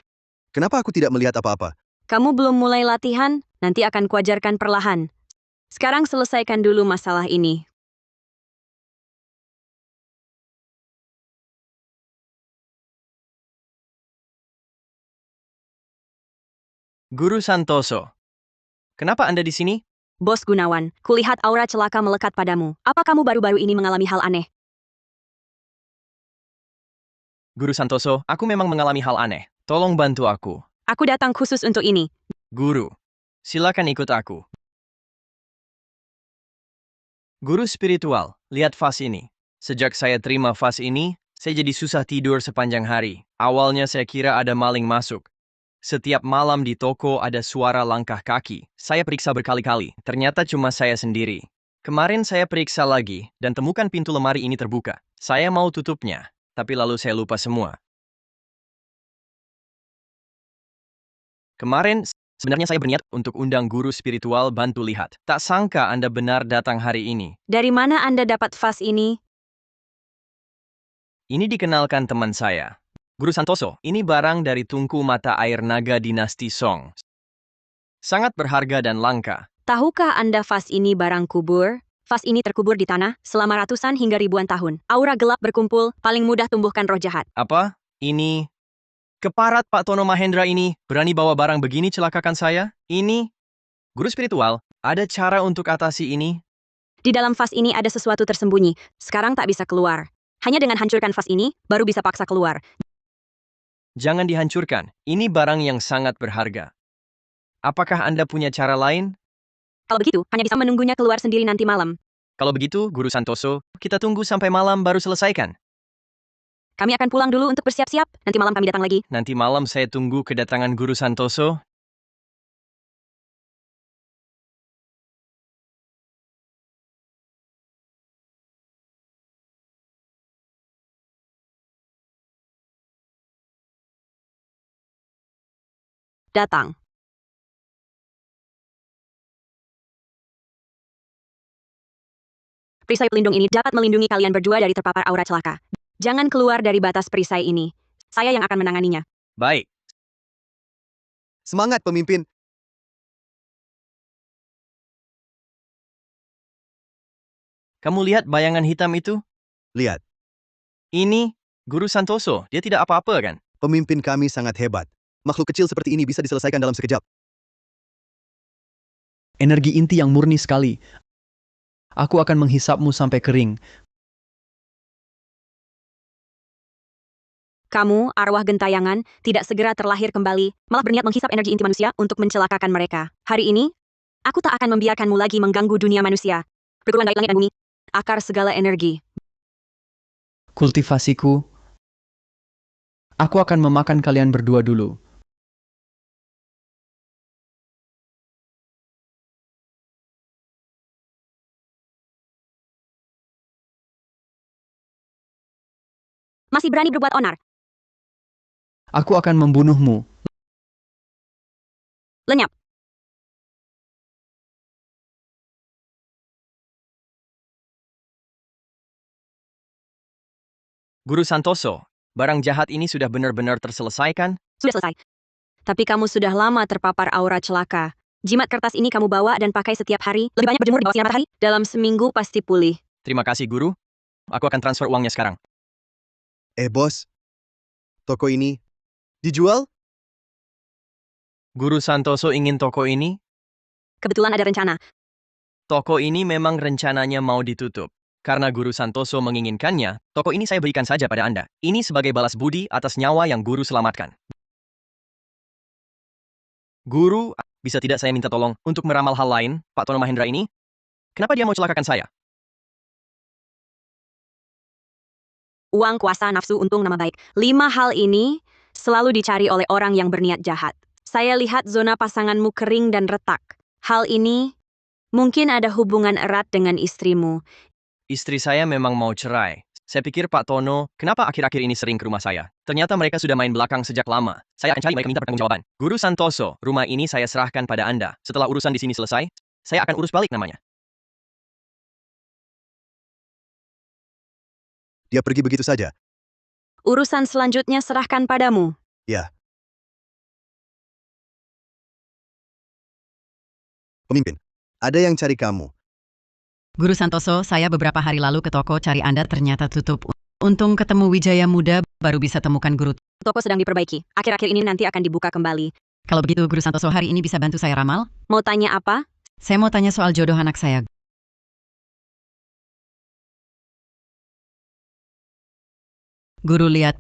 F: Kenapa aku tidak melihat apa-apa?
A: Kamu belum mulai latihan, nanti akan kuajarkan perlahan. Sekarang selesaikan dulu masalah ini.
C: Guru Santoso, kenapa Anda di sini?
A: Bos Gunawan, kulihat aura celaka melekat padamu. Apa kamu baru-baru ini mengalami hal aneh?
C: Guru Santoso, aku memang mengalami hal aneh. Tolong bantu aku.
A: Aku datang khusus untuk ini.
C: Guru, silakan ikut aku. Guru spiritual, lihat vas ini. Sejak saya terima vas ini, saya jadi susah tidur sepanjang hari. Awalnya saya kira ada maling masuk. Setiap malam di toko ada suara langkah kaki. Saya periksa berkali-kali, ternyata cuma saya sendiri. Kemarin saya periksa lagi, dan temukan pintu lemari ini terbuka. Saya mau tutupnya, tapi lalu saya lupa semua. Kemarin, sebenarnya saya berniat untuk undang guru spiritual bantu lihat. Tak sangka Anda benar datang hari ini.
A: Dari mana Anda dapat vas ini?
C: Ini dikenalkan teman saya. Guru Santoso, ini barang dari tungku mata air naga dinasti Song. Sangat berharga dan langka.
A: Tahukah Anda vas ini barang kubur? Vas ini terkubur di tanah selama ratusan hingga ribuan tahun. Aura gelap berkumpul, paling mudah tumbuhkan roh jahat.
C: Apa? Ini Keparat Pak Tono Mahendra ini berani bawa barang begini celakakan saya? Ini, guru spiritual, ada cara untuk atasi ini?
A: Di dalam vas ini ada sesuatu tersembunyi. Sekarang tak bisa keluar. Hanya dengan hancurkan vas ini, baru bisa paksa keluar.
C: Jangan dihancurkan, ini barang yang sangat berharga. Apakah Anda punya cara lain?
A: Kalau begitu, hanya bisa menunggunya keluar sendiri nanti malam.
C: Kalau begitu, Guru Santoso, kita tunggu sampai malam baru selesaikan.
A: Kami akan pulang dulu untuk bersiap-siap. Nanti malam kami datang lagi.
C: Nanti malam saya tunggu kedatangan Guru Santoso.
A: Datang. Perisai pelindung ini dapat melindungi kalian berdua dari terpapar aura celaka. Jangan keluar dari batas perisai ini. Saya yang akan menanganinya.
C: Baik.
F: Semangat, pemimpin.
C: Kamu lihat bayangan hitam itu?
F: Lihat,
C: Ini, Guru Santoso, dia tidak apa-apa kan?
F: pemimpin kami sangat hebat. Makhluk kecil seperti ini bisa diselesaikan dalam sekejap.
E: Energi inti yang murni sekali. Aku akan menghisapmu sampai kering.
A: Kamu, arwah gentayangan, tidak segera terlahir kembali, malah berniat menghisap energi inti manusia untuk mencelakakan mereka. Hari ini, aku tak akan membiarkanmu lagi mengganggu dunia manusia. Perguruan gaib langit dan bumi, akar segala energi.
E: Kultivasiku. Aku akan memakan kalian berdua dulu.
A: Masih berani berbuat onar.
E: Aku akan membunuhmu.
A: Lenyap.
C: Guru Santoso, barang jahat ini sudah benar-benar terselesaikan?
A: Sudah selesai. Tapi kamu sudah lama terpapar aura celaka. Jimat kertas ini kamu bawa dan pakai setiap hari, lebih banyak berjemur di bawah sinar matahari, dalam seminggu pasti pulih.
C: Terima kasih, Guru. Aku akan transfer uangnya sekarang.
F: Bos, toko ini dijual?
C: Guru Santoso ingin toko ini?
A: Kebetulan ada rencana.
C: Toko ini memang rencananya mau ditutup. Karena Guru Santoso menginginkannya, toko ini saya berikan saja pada Anda. Ini sebagai balas budi atas nyawa yang Guru selamatkan. Guru, bisa tidak saya minta tolong untuk meramal hal lain, Pak Tono Mahendra ini? Kenapa dia mau celakakan saya?
A: Uang, kuasa, nafsu, untung, nama baik. 5 hal ini selalu dicari oleh orang yang berniat jahat. Saya lihat zona pasanganmu kering dan retak. Hal ini mungkin ada hubungan erat dengan istrimu.
C: Istri saya memang mau cerai. Saya pikir Pak Tono, kenapa akhir-akhir ini sering ke rumah saya? Ternyata mereka sudah main belakang sejak lama. Saya akan cari mereka minta pertanggungjawaban. Guru Santoso, rumah ini saya serahkan pada Anda. Setelah urusan di sini selesai, saya akan urus balik namanya.
F: Dia pergi begitu saja.
A: Urusan selanjutnya serahkan padamu.
F: Ya. Pemimpin, ada yang cari kamu.
J: Guru Santoso, saya beberapa hari lalu ke toko cari Anda ternyata tutup. Untung ketemu Wijaya Muda, baru bisa temukan Guru.
A: Toko sedang diperbaiki. Akhir-akhir ini nanti akan dibuka kembali.
J: Kalau begitu Guru Santoso hari ini bisa bantu saya ramal?
A: Mau tanya apa?
J: Saya mau tanya soal jodoh anak saya. Guru lihat.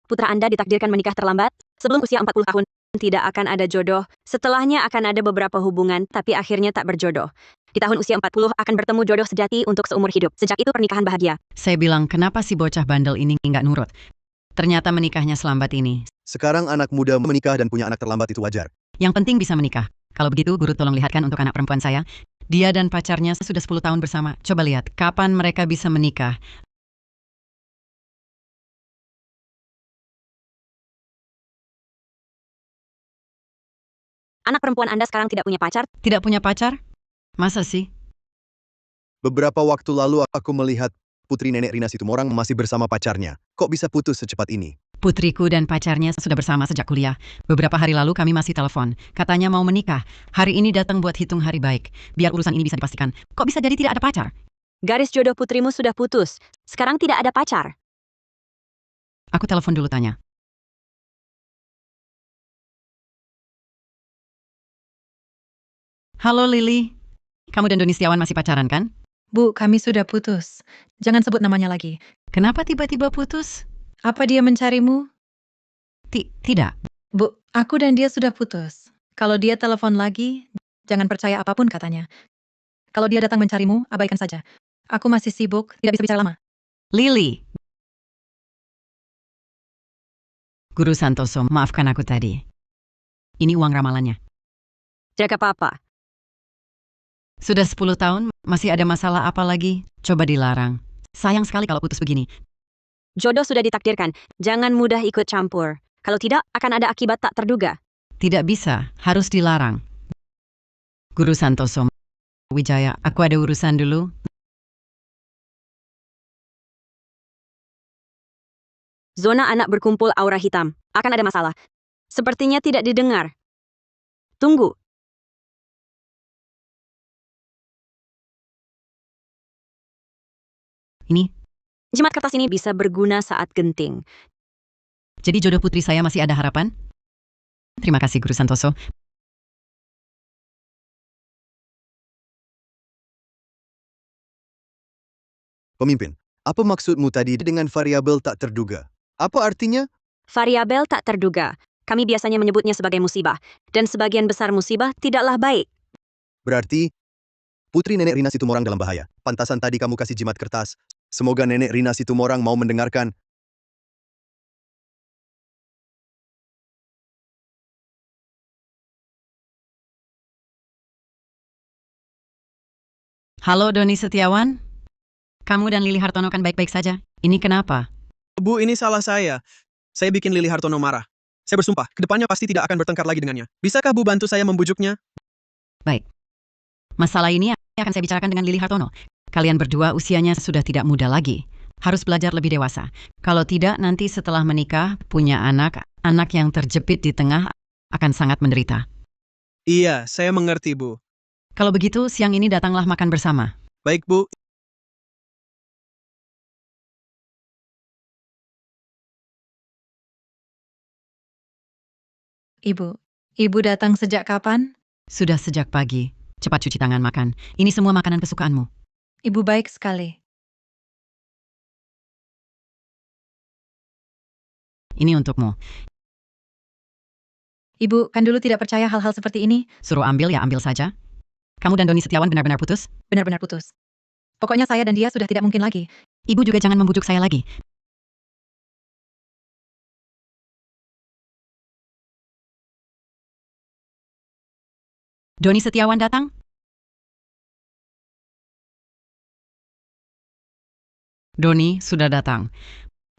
A: Putra Anda ditakdirkan menikah terlambat. Sebelum usia 40 tahun, tidak akan ada jodoh. Setelahnya akan ada beberapa hubungan, tapi akhirnya tak berjodoh. Di tahun usia 40 akan bertemu jodoh sejati untuk seumur hidup. Sejak itu pernikahan bahagia.
J: Saya bilang, kenapa si bocah bandel ini nggak nurut? Ternyata menikahnya selambat ini.
F: Sekarang anak muda menikah dan punya anak terlambat itu wajar.
J: Yang penting bisa menikah. Kalau begitu, Guru tolong lihatkan untuk anak perempuan saya. Dia dan pacarnya sudah 10 tahun bersama. Coba lihat, kapan mereka bisa menikah.
A: Anak perempuan Anda sekarang tidak punya pacar?
J: Tidak punya pacar? Masa sih?
F: Beberapa waktu lalu aku melihat putri nenek Rina Situmorang masih bersama pacarnya. Kok bisa putus secepat ini?
J: Putriku dan pacarnya sudah bersama sejak kuliah. Beberapa hari lalu kami masih telepon. Katanya mau menikah. Hari ini datang buat hitung hari baik. Biar urusan ini bisa dipastikan. Kok bisa jadi tidak ada pacar?
A: Garis jodoh putrimu sudah putus. Sekarang tidak ada pacar.
M: Aku telepon dulu tanya. Halo Lily, kamu dan Doni Setiawan masih pacaran kan?
J: Bu, kami sudah putus. Jangan sebut namanya lagi.
M: Kenapa tiba-tiba putus?
J: Apa dia mencarimu?
M: Tidak.
J: Bu, aku dan dia sudah putus. Kalau dia telepon lagi, jangan percaya apapun katanya. Kalau dia datang mencarimu, abaikan saja. Aku masih sibuk, tidak bisa bicara lama.
M: Lily. Guru Santoso, maafkan aku tadi. Ini uang ramalannya.
A: Jaga papa.
M: Sudah 10 tahun, masih ada masalah apa lagi? Coba dilarang. Sayang sekali kalau putus begini.
A: Jodoh sudah ditakdirkan. Jangan mudah ikut campur. Kalau tidak, akan ada akibat tak terduga.
M: Tidak bisa, harus dilarang. Guru Santoso, Wijaya, aku ada urusan dulu.
A: Zona anak berkumpul aura hitam. Akan ada masalah. Sepertinya tidak didengar. Tunggu.
M: Ini,
A: Jimat kertas ini bisa berguna saat genting.
M: jadi jodoh putri saya masih ada harapan? Terima kasih Guru Santoso.
F: Pemimpin, apa maksudmu tadi dengan variabel tak terduga? Apa artinya?
A: Variabel tak terduga. Kami biasanya menyebutnya sebagai musibah. Dan sebagian besar musibah tidaklah baik.
F: Berarti, Putri Nenek Rina Situmorang dalam bahaya. Pantasan tadi kamu kasih jimat kertas. Semoga Nenek Rina Situmorang mau mendengarkan.
M: Halo Doni Setiawan. Kamu dan Lily Hartono kan baik-baik saja. Ini kenapa?
I: Bu, ini salah saya. Saya bikin Lily Hartono marah. Saya bersumpah, kedepannya pasti tidak akan bertengkar lagi dengannya. Bisakah Bu bantu saya membujuknya?
M: Baik. Masalah ini akan saya bicarakan dengan Lily Hartono. Kalian berdua usianya sudah tidak muda lagi. Harus belajar lebih dewasa. Kalau tidak, nanti setelah menikah, punya anak yang terjepit di tengah akan sangat menderita.
I: Iya, saya mengerti, Bu.
M: Kalau begitu, siang ini datanglah makan bersama.
I: Baik, Bu.
J: Ibu datang sejak kapan?
M: Sudah sejak pagi. Cepat cuci tangan makan. Ini semua makanan kesukaanmu.
J: Ibu baik sekali.
M: Ini untukmu.
J: Ibu kan dulu tidak percaya hal-hal seperti ini.
M: Suruh ambil ya ambil saja. Kamu dan Doni Setiawan benar-benar putus?
J: Benar-benar putus. Pokoknya saya dan dia sudah tidak mungkin lagi.
M: Ibu juga jangan membujuk saya lagi. Doni Setiawan datang? Doni sudah datang.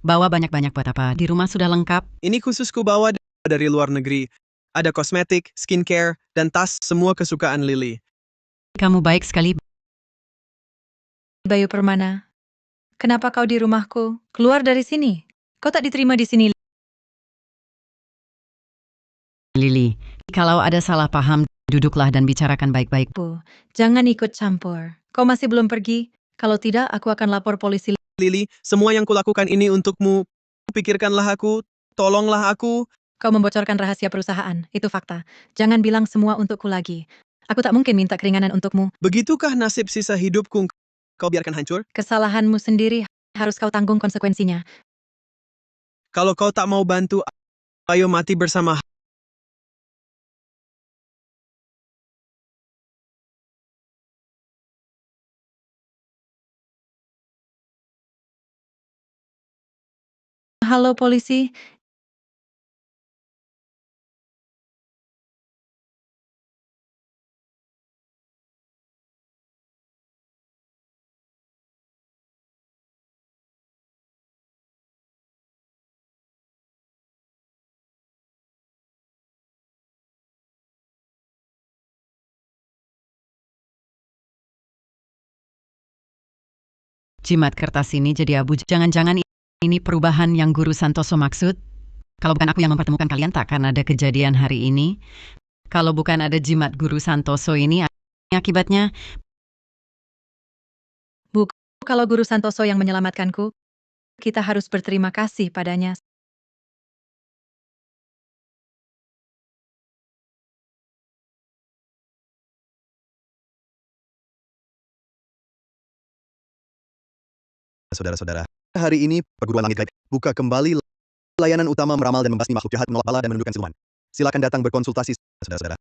M: Bawa banyak-banyak buat apa? Di rumah sudah lengkap.
I: Ini khususku bawa dari luar negeri. Ada kosmetik, skincare, dan tas semua kesukaan Lily.
M: Kamu baik sekali.
J: Bayu Permana, kenapa kau di rumahku? Keluar dari sini. Kau tak diterima di sini.
M: Lily, kalau ada salah paham, duduklah dan bicarakan baik-baik.
J: Bu, jangan ikut campur. Kau masih belum pergi? Kalau tidak, aku akan lapor polisi.
I: Lily, semua yang kulakukan ini untukmu. Pikirkanlah aku, tolonglah aku.
J: Kau membocorkan rahasia perusahaan, itu fakta. Jangan bilang semua untukku lagi. Aku tak mungkin minta keringanan untukmu.
I: Begitukah nasib sisa hidupku? Kau biarkan hancur?
J: Kesalahanmu sendiri, harus kau tanggung konsekuensinya.
I: Kalau kau tak mau bantu, ayo mati bersama.
J: Halo polisi,
M: Jimat kertas ini jadi abu. Jangan-jangan ini perubahan yang Guru Santoso maksud? Kalau bukan aku yang mempertemukan kalian, takkan ada kejadian hari ini. Kalau bukan ada jimat Guru Santoso ini, akibatnya
J: Kalau Guru Santoso yang menyelamatkanku, kita harus berterima kasih padanya.
F: Saudara-saudara, hari ini perguruan langit gaib buka kembali layanan utama meramal dan membasmi makhluk jahat, menolak bala dan menundukkan siluman. Silakan datang berkonsultasi, saudara-saudara.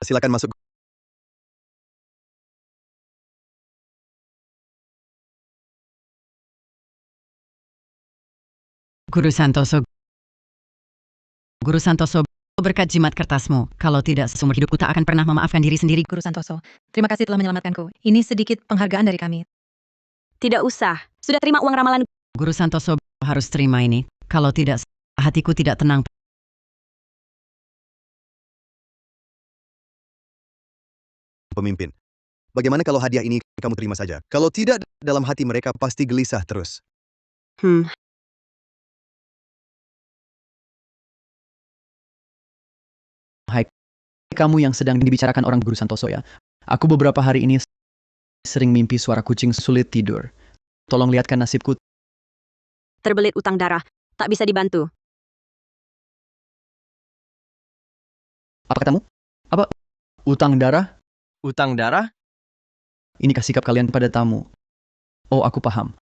F: Silakan masuk.
M: Guru Santoso. Guru Santoso, berkat jimat kertasmu, kalau tidak seumur hidupku tak akan pernah memaafkan diri sendiri.
J: Guru Santoso, terima kasih telah menyelamatkanku. Ini sedikit penghargaan dari kami.
A: Tidak usah. Sudah terima uang ramalan.
M: Guru Santoso harus terima ini. Kalau tidak, hatiku tidak tenang.
F: Pemimpin, bagaimana kalau hadiah ini kamu terima saja? Kalau tidak, dalam hati mereka pasti gelisah terus.
E: Hai, kamu yang sedang dibicarakan orang Guru Santoso ya. Aku beberapa hari ini sering mimpi suara kucing sulit tidur. Tolong lihatkan nasibku.
A: Terbelit utang darah. Tak bisa dibantu.
E: Apa katamu? Apa? Utang darah?
C: Utang darah?
E: Inikah sikap kalian pada tamu? Oh, aku paham.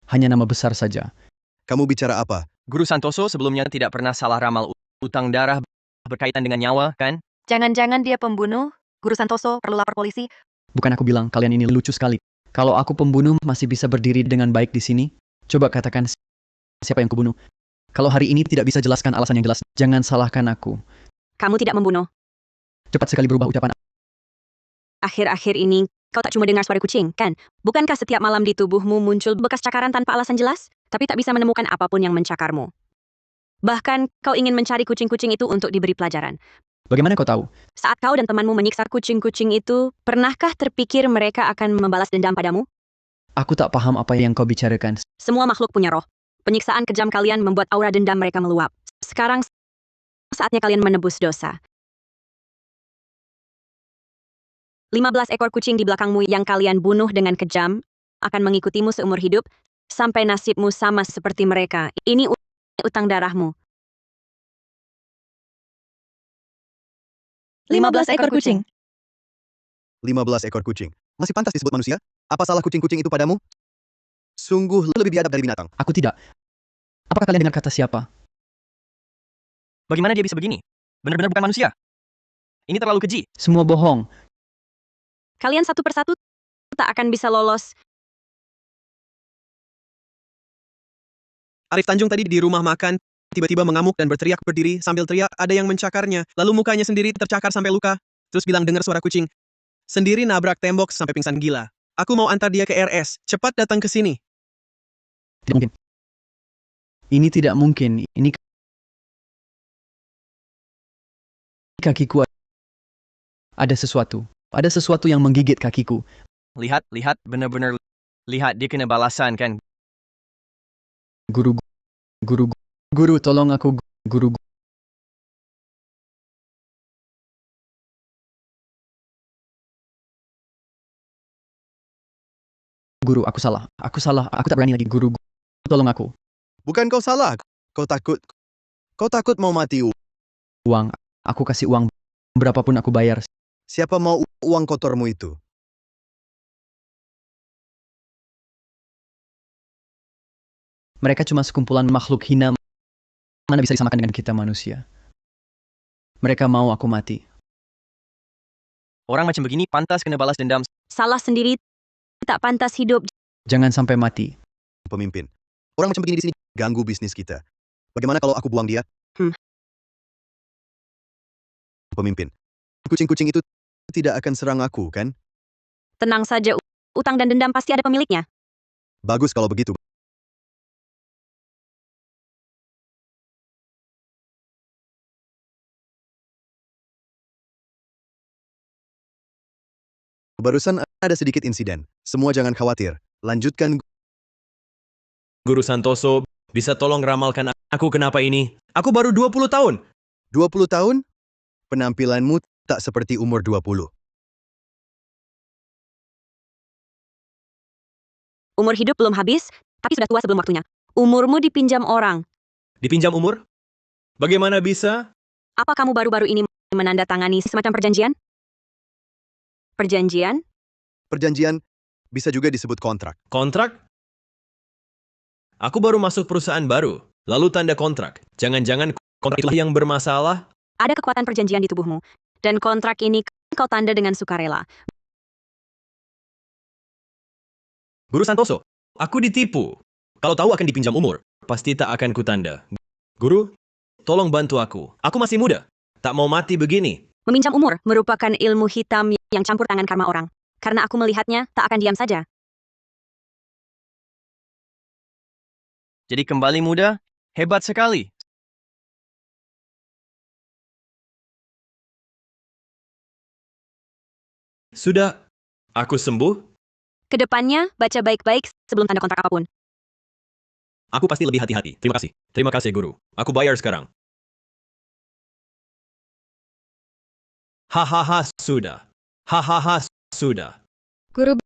E: Hanya nama besar saja.
F: Kamu bicara apa?
C: Guru Santoso sebelumnya tidak pernah salah ramal utang darah berkaitan dengan nyawa, kan?
D: Jangan-jangan dia pembunuh? Guru Santoso perlu lapor polisi?
E: Bukan aku bilang kalian ini lucu sekali. Kalau aku pembunuh masih bisa berdiri dengan baik di sini? Coba katakan siapa yang kubunuh. Kalau hari ini tidak bisa jelaskan alasan yang jelas, jangan salahkan aku.
A: Kamu tidak membunuh.
E: Cepat sekali berubah ucapan.
A: Akhir-akhir ini, kau tak cuma dengar suara kucing, kan? Bukankah setiap malam di tubuhmu muncul bekas cakaran tanpa alasan jelas, tapi tak bisa menemukan apapun yang mencakarmu? Bahkan, kau ingin mencari kucing-kucing itu untuk diberi pelajaran.
E: Bagaimana kau tahu?
A: Saat kau dan temanmu menyiksa kucing-kucing itu, pernahkah terpikir mereka akan membalas dendam padamu?
E: Aku tak paham apa yang kau bicarakan.
A: Semua makhluk punya roh. Penyiksaan kejam kalian membuat aura dendam mereka meluap. Sekarang, saatnya kalian menebus dosa. 15 ekor kucing di belakangmu yang kalian bunuh dengan kejam akan mengikutimu seumur hidup sampai nasibmu sama seperti mereka. Ini utang darahmu.
K: 15 ekor kucing.
F: 15 ekor kucing. Masih pantas disebut manusia? Apa salah kucing-kucing itu padamu? Sungguh lebih biadab dari binatang.
E: Aku tidak. Apakah kalian dengar kata siapa?
C: Bagaimana dia bisa begini? Benar-benar bukan manusia. Ini terlalu keji.
E: Semua bohong.
A: Kalian satu persatu tak akan bisa lolos.
I: Arif Tanjung tadi di rumah makan, tiba-tiba mengamuk dan berteriak berdiri sambil teriak ada yang mencakarnya. Lalu mukanya sendiri tercakar sampai luka. Terus bilang dengar suara kucing. Sendiri nabrak tembok sampai pingsan gila. Aku mau antar dia ke RS. Cepat datang ke sini.
E: Tidak mungkin. Ini tidak mungkin. Ini kakiku. Ada sesuatu. Ada sesuatu yang menggigit kakiku.
C: Lihat, benar-benar. Lihat, dia kena balasan, kan?
E: Guru, tolong aku, guru. Guru, aku salah. Aku tak berani lagi, guru. Tolong aku.
F: Bukan kau salah. Kau takut mau mati.
E: Uang. Aku kasih uang. Berapapun aku bayar.
F: Siapa mau uang kotormu itu?
E: Mereka cuma sekumpulan makhluk hina. Mana bisa disamakan dengan kita manusia? Mereka mau aku mati.
C: Orang macam begini pantas kena balas dendam.
A: Salah sendiri, tak pantas hidup.
E: Jangan sampai mati.
F: Pemimpin. Orang macam begini di sini ganggu bisnis kita. Bagaimana kalau aku buang dia? Pemimpin. Kucing-kucing itu tidak akan serang aku, kan?
A: Tenang saja, utang dan dendam pasti ada pemiliknya.
F: Bagus kalau begitu. Barusan ada sedikit insiden. Semua jangan khawatir. Lanjutkan.
B: Guru Santoso, bisa tolong ramalkan aku kenapa ini? Aku baru 20 tahun.
F: 20 tahun? Penampilanmu tak seperti umur 20.
A: Umur hidup belum habis, tapi sudah tua sebelum waktunya. Umurmu dipinjam orang.
B: Dipinjam umur? Bagaimana bisa?
A: Apa kamu baru-baru ini menandatangani semacam perjanjian? Perjanjian?
F: Perjanjian bisa juga disebut kontrak.
B: Kontrak? Aku baru masuk perusahaan baru, lalu tanda kontrak. Jangan-jangan kontrak itulah yang bermasalah?
A: Ada kekuatan perjanjian di tubuhmu. Dan kontrak ini kau tanda dengan sukarela.
B: Guru Santoso, aku ditipu. Kalau tahu akan dipinjam umur, pasti tak akan kutanda. Guru, tolong bantu aku. Aku masih muda. Tak mau mati begini.
A: Meminjam umur merupakan ilmu hitam yang campur tangan karma orang. Karena aku melihatnya, tak akan diam saja.
C: Jadi kembali muda? Hebat sekali.
B: Sudah, aku sembuh?
A: Kedepannya, baca baik-baik sebelum tanda kontrak apapun.
B: Aku pasti lebih hati-hati. Terima kasih. Terima kasih, Guru. Aku bayar sekarang. Hahaha, sudah. Hahaha, sudah.
G: Guru,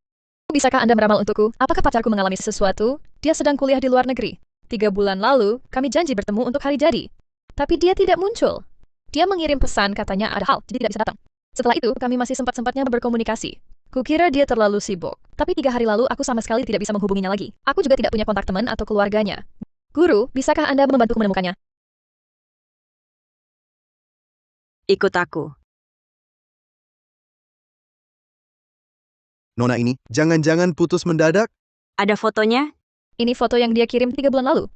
G: bisakah Anda meramal untukku? Apakah pacarku mengalami sesuatu? Dia sedang kuliah di luar negeri. 3 bulan lalu, kami janji bertemu untuk hari jadi. Tapi dia tidak muncul. Dia mengirim pesan katanya ada hal, jadi tidak bisa datang. Setelah itu, kami masih sempat-sempatnya berkomunikasi. Kukira dia terlalu sibuk. Tapi 3 hari lalu, aku sama sekali tidak bisa menghubunginya lagi. Aku juga tidak punya kontak teman atau keluarganya. Guru, bisakah Anda membantuku menemukannya?
A: Ikut aku.
F: Nona ini, jangan-jangan putus mendadak?
A: Ada fotonya?
G: Ini foto yang dia kirim 3 bulan lalu.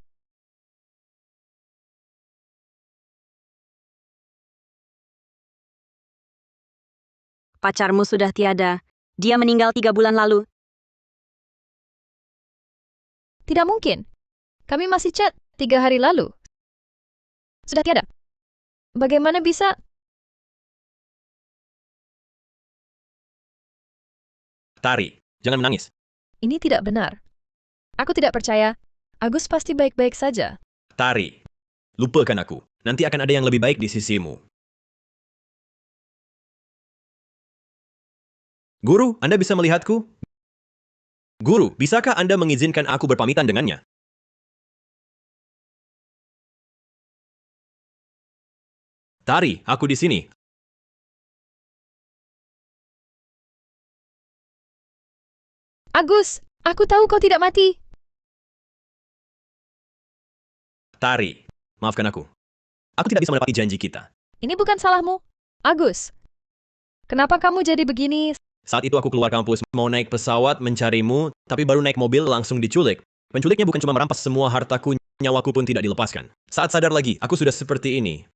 A: Pacarmu sudah tiada. Dia meninggal 3 bulan lalu.
G: Tidak mungkin. Kami masih chat 3 hari lalu. Sudah tiada. Bagaimana bisa?
B: Tari, jangan menangis.
G: Ini tidak benar. Aku tidak percaya. Agus pasti baik-baik saja.
B: Tari, lupakan aku. Nanti akan ada yang lebih baik di sisimu. Guru, Anda bisa melihatku? Guru, bisakah Anda mengizinkan aku berpamitan dengannya? Tari, aku di sini.
G: Agus, aku tahu kau tidak mati.
B: Tari, maafkan aku. Aku tidak bisa menepati janji kita.
G: Ini bukan salahmu. Agus, kenapa kamu jadi begini?
B: Saat itu aku keluar kampus, mau naik pesawat mencarimu, tapi baru naik mobil langsung diculik. Penculiknya bukan cuma merampas semua hartaku, nyawaku pun tidak dilepaskan. Saat sadar lagi, aku sudah seperti ini.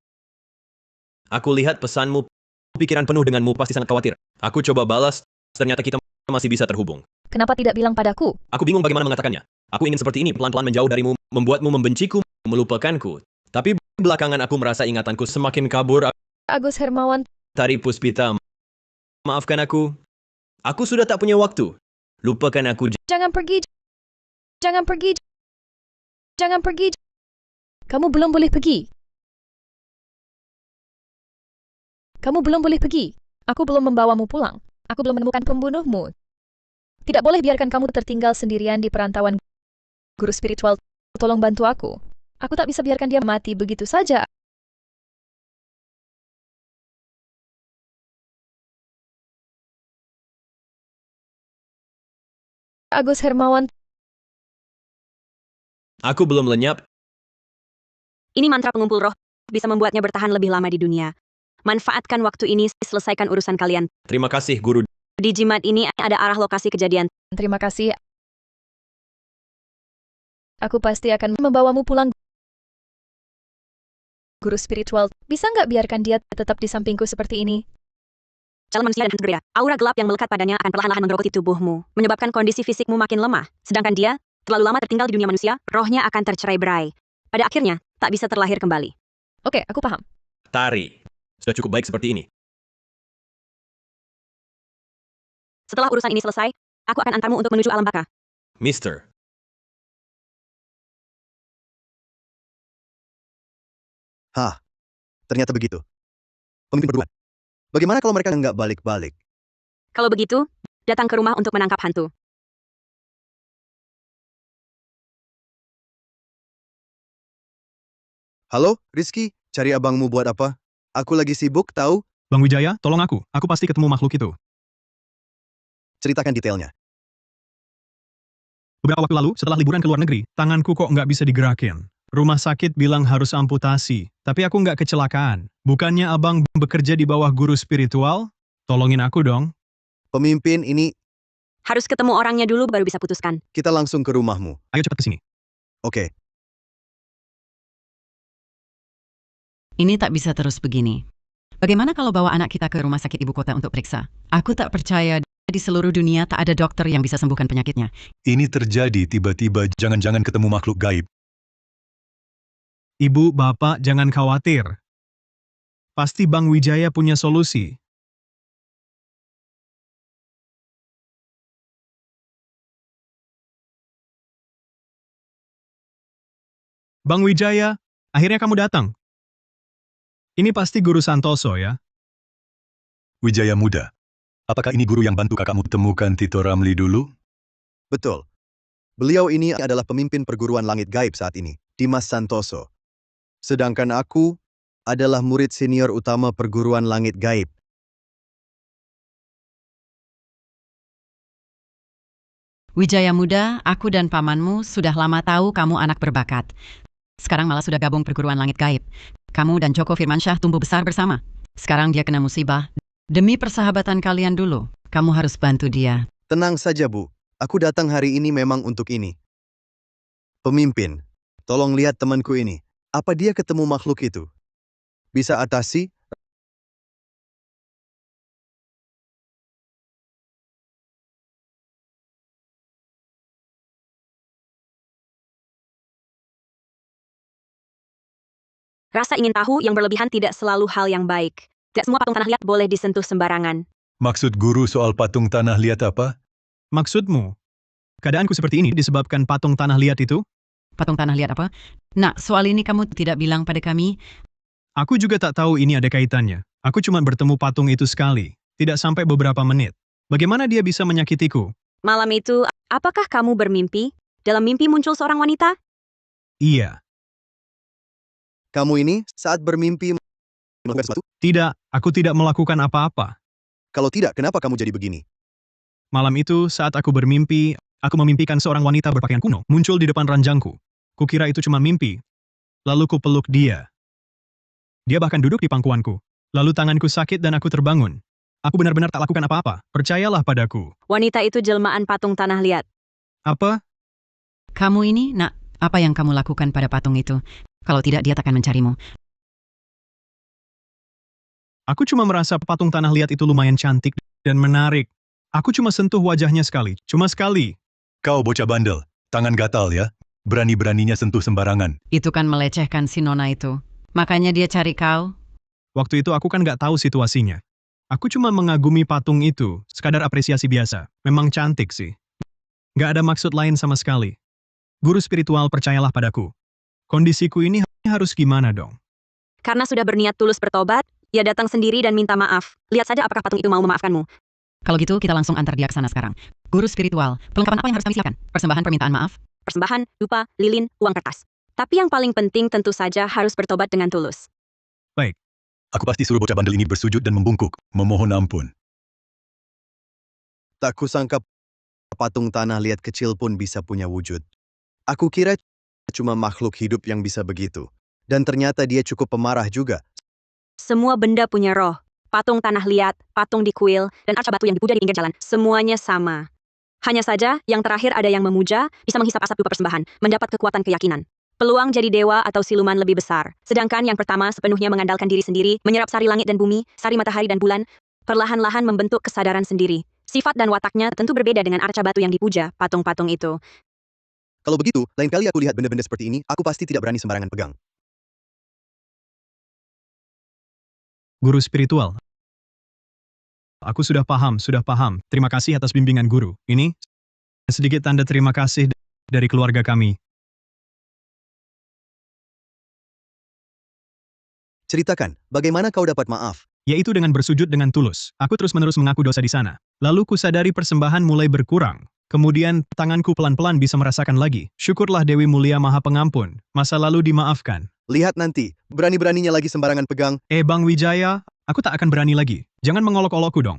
B: Aku lihat pesanmu, pikiran penuh denganmu pasti sangat khawatir. Aku coba balas, ternyata kita masih bisa terhubung.
G: Kenapa tidak bilang padaku?
B: Aku bingung bagaimana mengatakannya. Aku ingin seperti ini, pelan-pelan menjauh darimu, membuatmu membenciku, melupakanku. Tapi belakangan aku merasa ingatanku semakin kabur.
G: Agus Hermawan,
B: Tari Puspita, maafkan aku. Aku sudah tak punya waktu. Lupakan aku.
G: jangan pergi. Jangan pergi. Jangan pergi. Kamu belum boleh pergi. Kamu belum boleh pergi. Aku belum membawamu pulang. Aku belum menemukan pembunuhmu. Tidak boleh biarkan kamu tertinggal sendirian di perantauan. Guru spiritual, tolong bantu aku. Aku tak bisa biarkan dia mati begitu saja. Agus Hermawan,
B: Aku belum lenyap.
A: Ini mantra pengumpul roh, bisa membuatnya bertahan lebih lama di dunia. Manfaatkan waktu ini, selesaikan urusan kalian.
B: Terima kasih, Guru.
A: Di jimat ini ada arah lokasi kejadian.
G: terima kasih. Aku pasti akan membawamu pulang. Guru spiritual, bisa nggak biarkan dia tetap di sampingku seperti ini?
A: Calon manusia dan hantu berbeda. Aura gelap yang melekat padanya akan perlahan-lahan menggerogoti tubuhmu, menyebabkan kondisi fisikmu makin lemah. Sedangkan dia, terlalu lama tertinggal di dunia manusia, rohnya akan tercerai-berai. Pada akhirnya, tak bisa terlahir kembali.
G: Oke, aku paham.
B: Tari, sudah cukup baik seperti ini.
A: Setelah urusan ini selesai, aku akan antarmu untuk menuju alam baka.
B: Mister.
F: Hah, ternyata begitu. Pemimpin berdua. Bagaimana kalau mereka nggak balik-balik?
A: Kalau begitu, datang ke rumah untuk menangkap hantu.
F: Halo, Rizky, cari abangmu buat apa? Aku lagi sibuk, tahu?
N: Bang Wijaya, tolong aku. Aku pasti ketemu makhluk itu.
F: Ceritakan detailnya.
N: Beberapa waktu lalu, setelah liburan ke luar negeri, tanganku kok nggak bisa digerakin. Rumah sakit bilang harus amputasi, tapi aku nggak kecelakaan. Bukannya abang bekerja di bawah guru spiritual? Tolongin aku dong.
F: Pemimpin ini,
A: Harus ketemu orangnya dulu baru bisa putuskan.
F: kita langsung ke rumahmu.
N: Ayo cepat ke sini.
F: Oke,
M: Ini tak bisa terus begini. Bagaimana kalau bawa anak kita ke rumah sakit ibu kota untuk periksa? Aku tak percaya di seluruh dunia tak ada dokter yang bisa sembuhkan penyakitnya.
O: Ini terjadi tiba-tiba, jangan-jangan ketemu makhluk gaib.
N: Ibu, bapak, jangan khawatir. Pasti Bang Wijaya punya solusi. Bang Wijaya, akhirnya kamu datang. Ini pasti Guru Santoso ya?
O: Wijaya Muda. Apakah ini guru yang bantu kakakmu temukan Tito Ramli dulu?
F: betul. Beliau ini adalah pemimpin perguruan langit gaib saat ini, Dimas Santoso. Sedangkan aku adalah murid senior utama perguruan langit gaib.
M: Wijaya Muda, aku dan pamanmu sudah lama tahu kamu anak berbakat. Sekarang malah sudah gabung perguruan langit gaib. Kamu dan Joko Firmansyah tumbuh besar bersama. Sekarang dia kena musibah. Demi persahabatan kalian dulu, kamu harus bantu dia.
F: Tenang saja, Bu. Aku datang hari ini memang untuk ini. Pemimpin, tolong lihat temanku ini. Apa dia ketemu makhluk itu? Bisa atasi?
A: Rasa ingin tahu yang berlebihan tidak selalu hal yang baik. Tidak semua patung tanah liat boleh disentuh sembarangan.
O: Maksud guru soal patung tanah liat apa?
N: Maksudmu, keadaanku seperti ini disebabkan patung tanah liat itu?
M: Patung tanah liat apa? Nah, soal ini kamu tidak bilang pada kami.
N: Aku juga tak tahu ini ada kaitannya. Aku cuma bertemu patung itu sekali, tidak sampai beberapa menit. Bagaimana dia bisa menyakitiku?
A: Malam itu, apakah kamu bermimpi? Dalam mimpi muncul seorang wanita?
N: Iya.
F: Kamu ini saat bermimpi melakukan sesuatu?
N: Tidak, aku tidak melakukan apa-apa.
F: Kalau tidak, kenapa kamu jadi begini?
N: Malam itu, saat aku bermimpi, aku memimpikan seorang wanita berpakaian kuno muncul di depan ranjangku. Kukira itu cuma mimpi. Lalu ku peluk dia. Dia bahkan duduk di pangkuanku. Lalu tanganku sakit dan aku terbangun. Aku benar-benar tak lakukan apa-apa. Percayalah padaku.
A: Wanita itu jelmaan patung tanah liat.
N: Apa?
M: Kamu ini, nak, apa yang kamu lakukan pada patung itu? Kalau tidak, dia takkan mencarimu.
N: Aku cuma merasa patung tanah liat itu lumayan cantik dan menarik. Aku cuma sentuh wajahnya sekali. Cuma sekali.
O: Kau bocah bandel, tangan gatal ya. Berani-beraninya sentuh sembarangan.
M: Itu kan melecehkan si Nona itu. Makanya dia cari kau.
N: Waktu itu aku kan nggak tahu situasinya. Aku cuma mengagumi patung itu, sekadar apresiasi biasa. Memang cantik sih. Nggak ada maksud lain sama sekali. Guru spiritual, percayalah padaku. Kondisiku ini harus gimana dong?
A: Karena sudah berniat tulus bertobat, ia datang sendiri dan minta maaf. Lihat saja apakah patung itu mau memaafkanmu.
M: Kalau gitu, kita langsung antar dia ke sana sekarang. Guru spiritual, perlengkapan apa yang harus kami siapkan? Persembahan permintaan maaf?
A: Persembahan, dupa, lilin, uang kertas. Tapi yang paling penting tentu saja harus bertobat dengan tulus.
N: Baik.
O: Aku pasti suruh bocah bandel ini bersujud dan membungkuk, memohon ampun.
F: Tak kusangka patung tanah liat kecil pun bisa punya wujud. Aku kira cuma makhluk hidup yang bisa begitu. Dan ternyata dia cukup pemarah juga.
A: Semua benda punya roh. Patung tanah liat, patung di kuil, dan arca batu yang dipuja di pinggir jalan. Semuanya sama. Hanya saja, yang terakhir ada yang memuja, bisa menghisap asap dupa persembahan, mendapat kekuatan keyakinan. Peluang jadi dewa atau siluman lebih besar. Sedangkan yang pertama sepenuhnya mengandalkan diri sendiri, menyerap sari langit dan bumi, sari matahari dan bulan, perlahan-lahan membentuk kesadaran sendiri. Sifat dan wataknya tentu berbeda dengan arca batu yang dipuja, patung-patung itu.
F: Kalau begitu, lain kali aku lihat benda-benda seperti ini, aku pasti tidak berani sembarangan pegang.
N: Guru spiritual. Aku sudah paham, sudah paham. Terima kasih atas bimbingan guru. Ini sedikit tanda terima kasih dari keluarga kami.
F: Ceritakan, bagaimana kau dapat maaf?
N: Yaitu dengan bersujud dengan tulus. Aku terus-menerus mengaku dosa di sana. Lalu kusadari persembahan mulai berkurang. Kemudian, tanganku pelan-pelan bisa merasakan lagi. Syukurlah Dewi Mulia Maha Pengampun. Masa lalu dimaafkan.
F: Lihat nanti, berani-beraninya lagi sembarangan pegang.
N: Bang Wijaya, aku tak akan berani lagi. Jangan mengolok-olokku dong.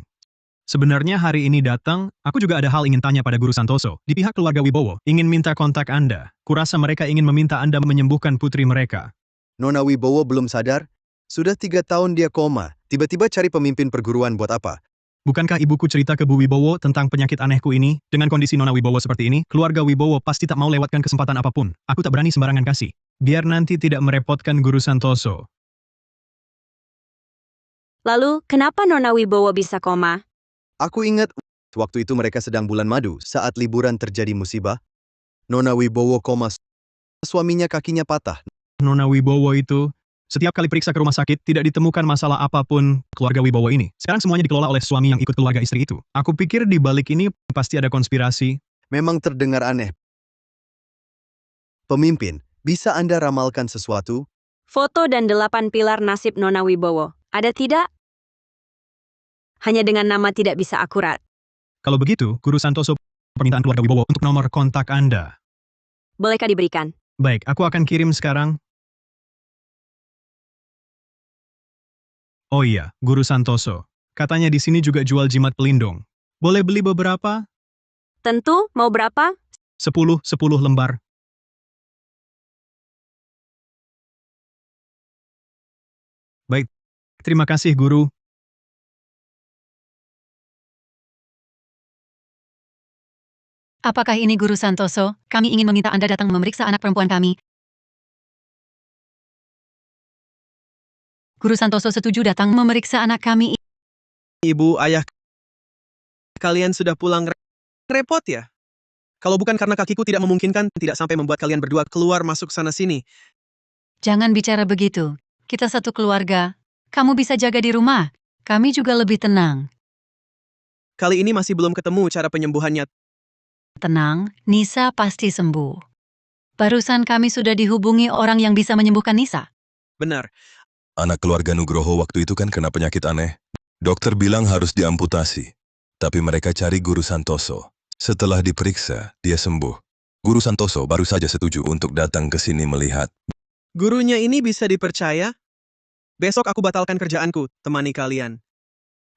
N: Sebenarnya hari ini datang, aku juga ada hal ingin tanya pada Guru Santoso. Di pihak keluarga Wibowo, ingin minta kontak Anda. Kurasa mereka ingin meminta Anda menyembuhkan putri mereka.
F: Nona Wibowo belum sadar? Sudah 3 tahun dia koma. Tiba-tiba cari pemimpin perguruan buat apa?
N: Bukankah ibuku cerita ke Bu Wibowo tentang penyakit anehku ini? Dengan kondisi Nona Wibowo seperti ini, keluarga Wibowo pasti tak mau lewatkan kesempatan apapun. Aku tak berani sembarangan kasih. Biar nanti tidak merepotkan Guru Santoso.
A: Lalu, kenapa Nona Wibowo bisa koma?
F: Aku ingat, waktu itu mereka sedang bulan madu saat liburan terjadi musibah. Nona Wibowo koma, suaminya kakinya patah.
N: Nona Wibowo itu, setiap kali periksa ke rumah sakit, tidak ditemukan masalah apapun keluarga Wibowo ini. Sekarang semuanya dikelola oleh suami yang ikut keluarga istri itu. Aku pikir di balik ini pasti ada konspirasi.
F: Memang terdengar aneh. Pemimpin, bisa Anda ramalkan sesuatu?
A: Foto dan 8 pilar nasib Nona Wibowo. Ada tidak? Hanya dengan nama tidak bisa akurat.
N: Kalau begitu, Guru Santoso, permintaan keluarga Wibowo untuk nomor kontak Anda.
A: Bolehkah diberikan?
N: Baik, aku akan kirim sekarang. Oh iya, Guru Santoso. Katanya di sini juga jual jimat pelindung. Boleh beli beberapa?
A: Tentu, mau berapa?
N: 10 lembar. Baik, terima kasih Guru.
M: Apakah ini Guru Santoso? Kami ingin meminta Anda datang memeriksa anak perempuan kami. Guru Santoso setuju datang memeriksa anak kami.
I: Ibu, ayah, kalian sudah pulang repot ya? Kalau bukan karena kakiku tidak memungkinkan, tidak sampai membuat kalian berdua keluar masuk sana-sini.
M: Jangan bicara begitu. Kita satu keluarga. Kamu bisa jaga di rumah. Kami juga lebih tenang.
I: Kali ini masih belum ketemu cara penyembuhannya.
M: Tenang, Nisa pasti sembuh. Barusan kami sudah dihubungi orang yang bisa menyembuhkan Nisa.
I: Benar.
P: Anak keluarga Nugroho waktu itu kan kena penyakit aneh. Dokter bilang harus diamputasi. Tapi mereka cari Guru Santoso. Setelah diperiksa, dia sembuh. Guru Santoso baru saja setuju untuk datang ke sini melihat.
I: Gurunya ini bisa dipercaya? Besok aku batalkan kerjaanku, temani kalian.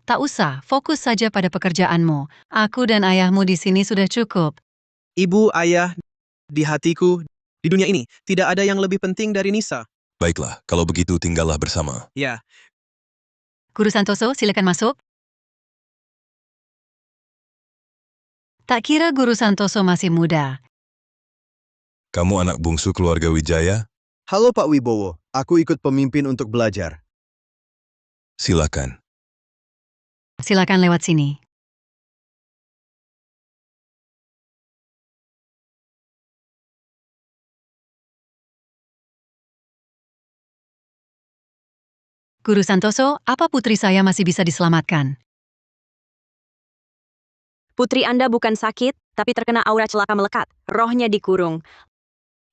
M: Tak usah, fokus saja pada pekerjaanmu. Aku dan ayahmu di sini sudah cukup.
I: Ibu, ayah, di hatiku, di dunia ini, tidak ada yang lebih penting dari Nisa.
P: Baiklah, kalau begitu tinggallah bersama.
I: Ya.
M: Guru Santoso, silakan masuk. Tak kira Guru Santoso masih muda.
P: Kamu anak bungsu keluarga Wijaya?
F: Halo Pak Wibowo, aku ikut pemimpin untuk belajar.
P: Silakan.
M: Silakan lewat sini. Guru Santoso, apa putri saya masih bisa diselamatkan?
A: Putri Anda bukan sakit, tapi terkena aura celaka melekat. Rohnya dikurung.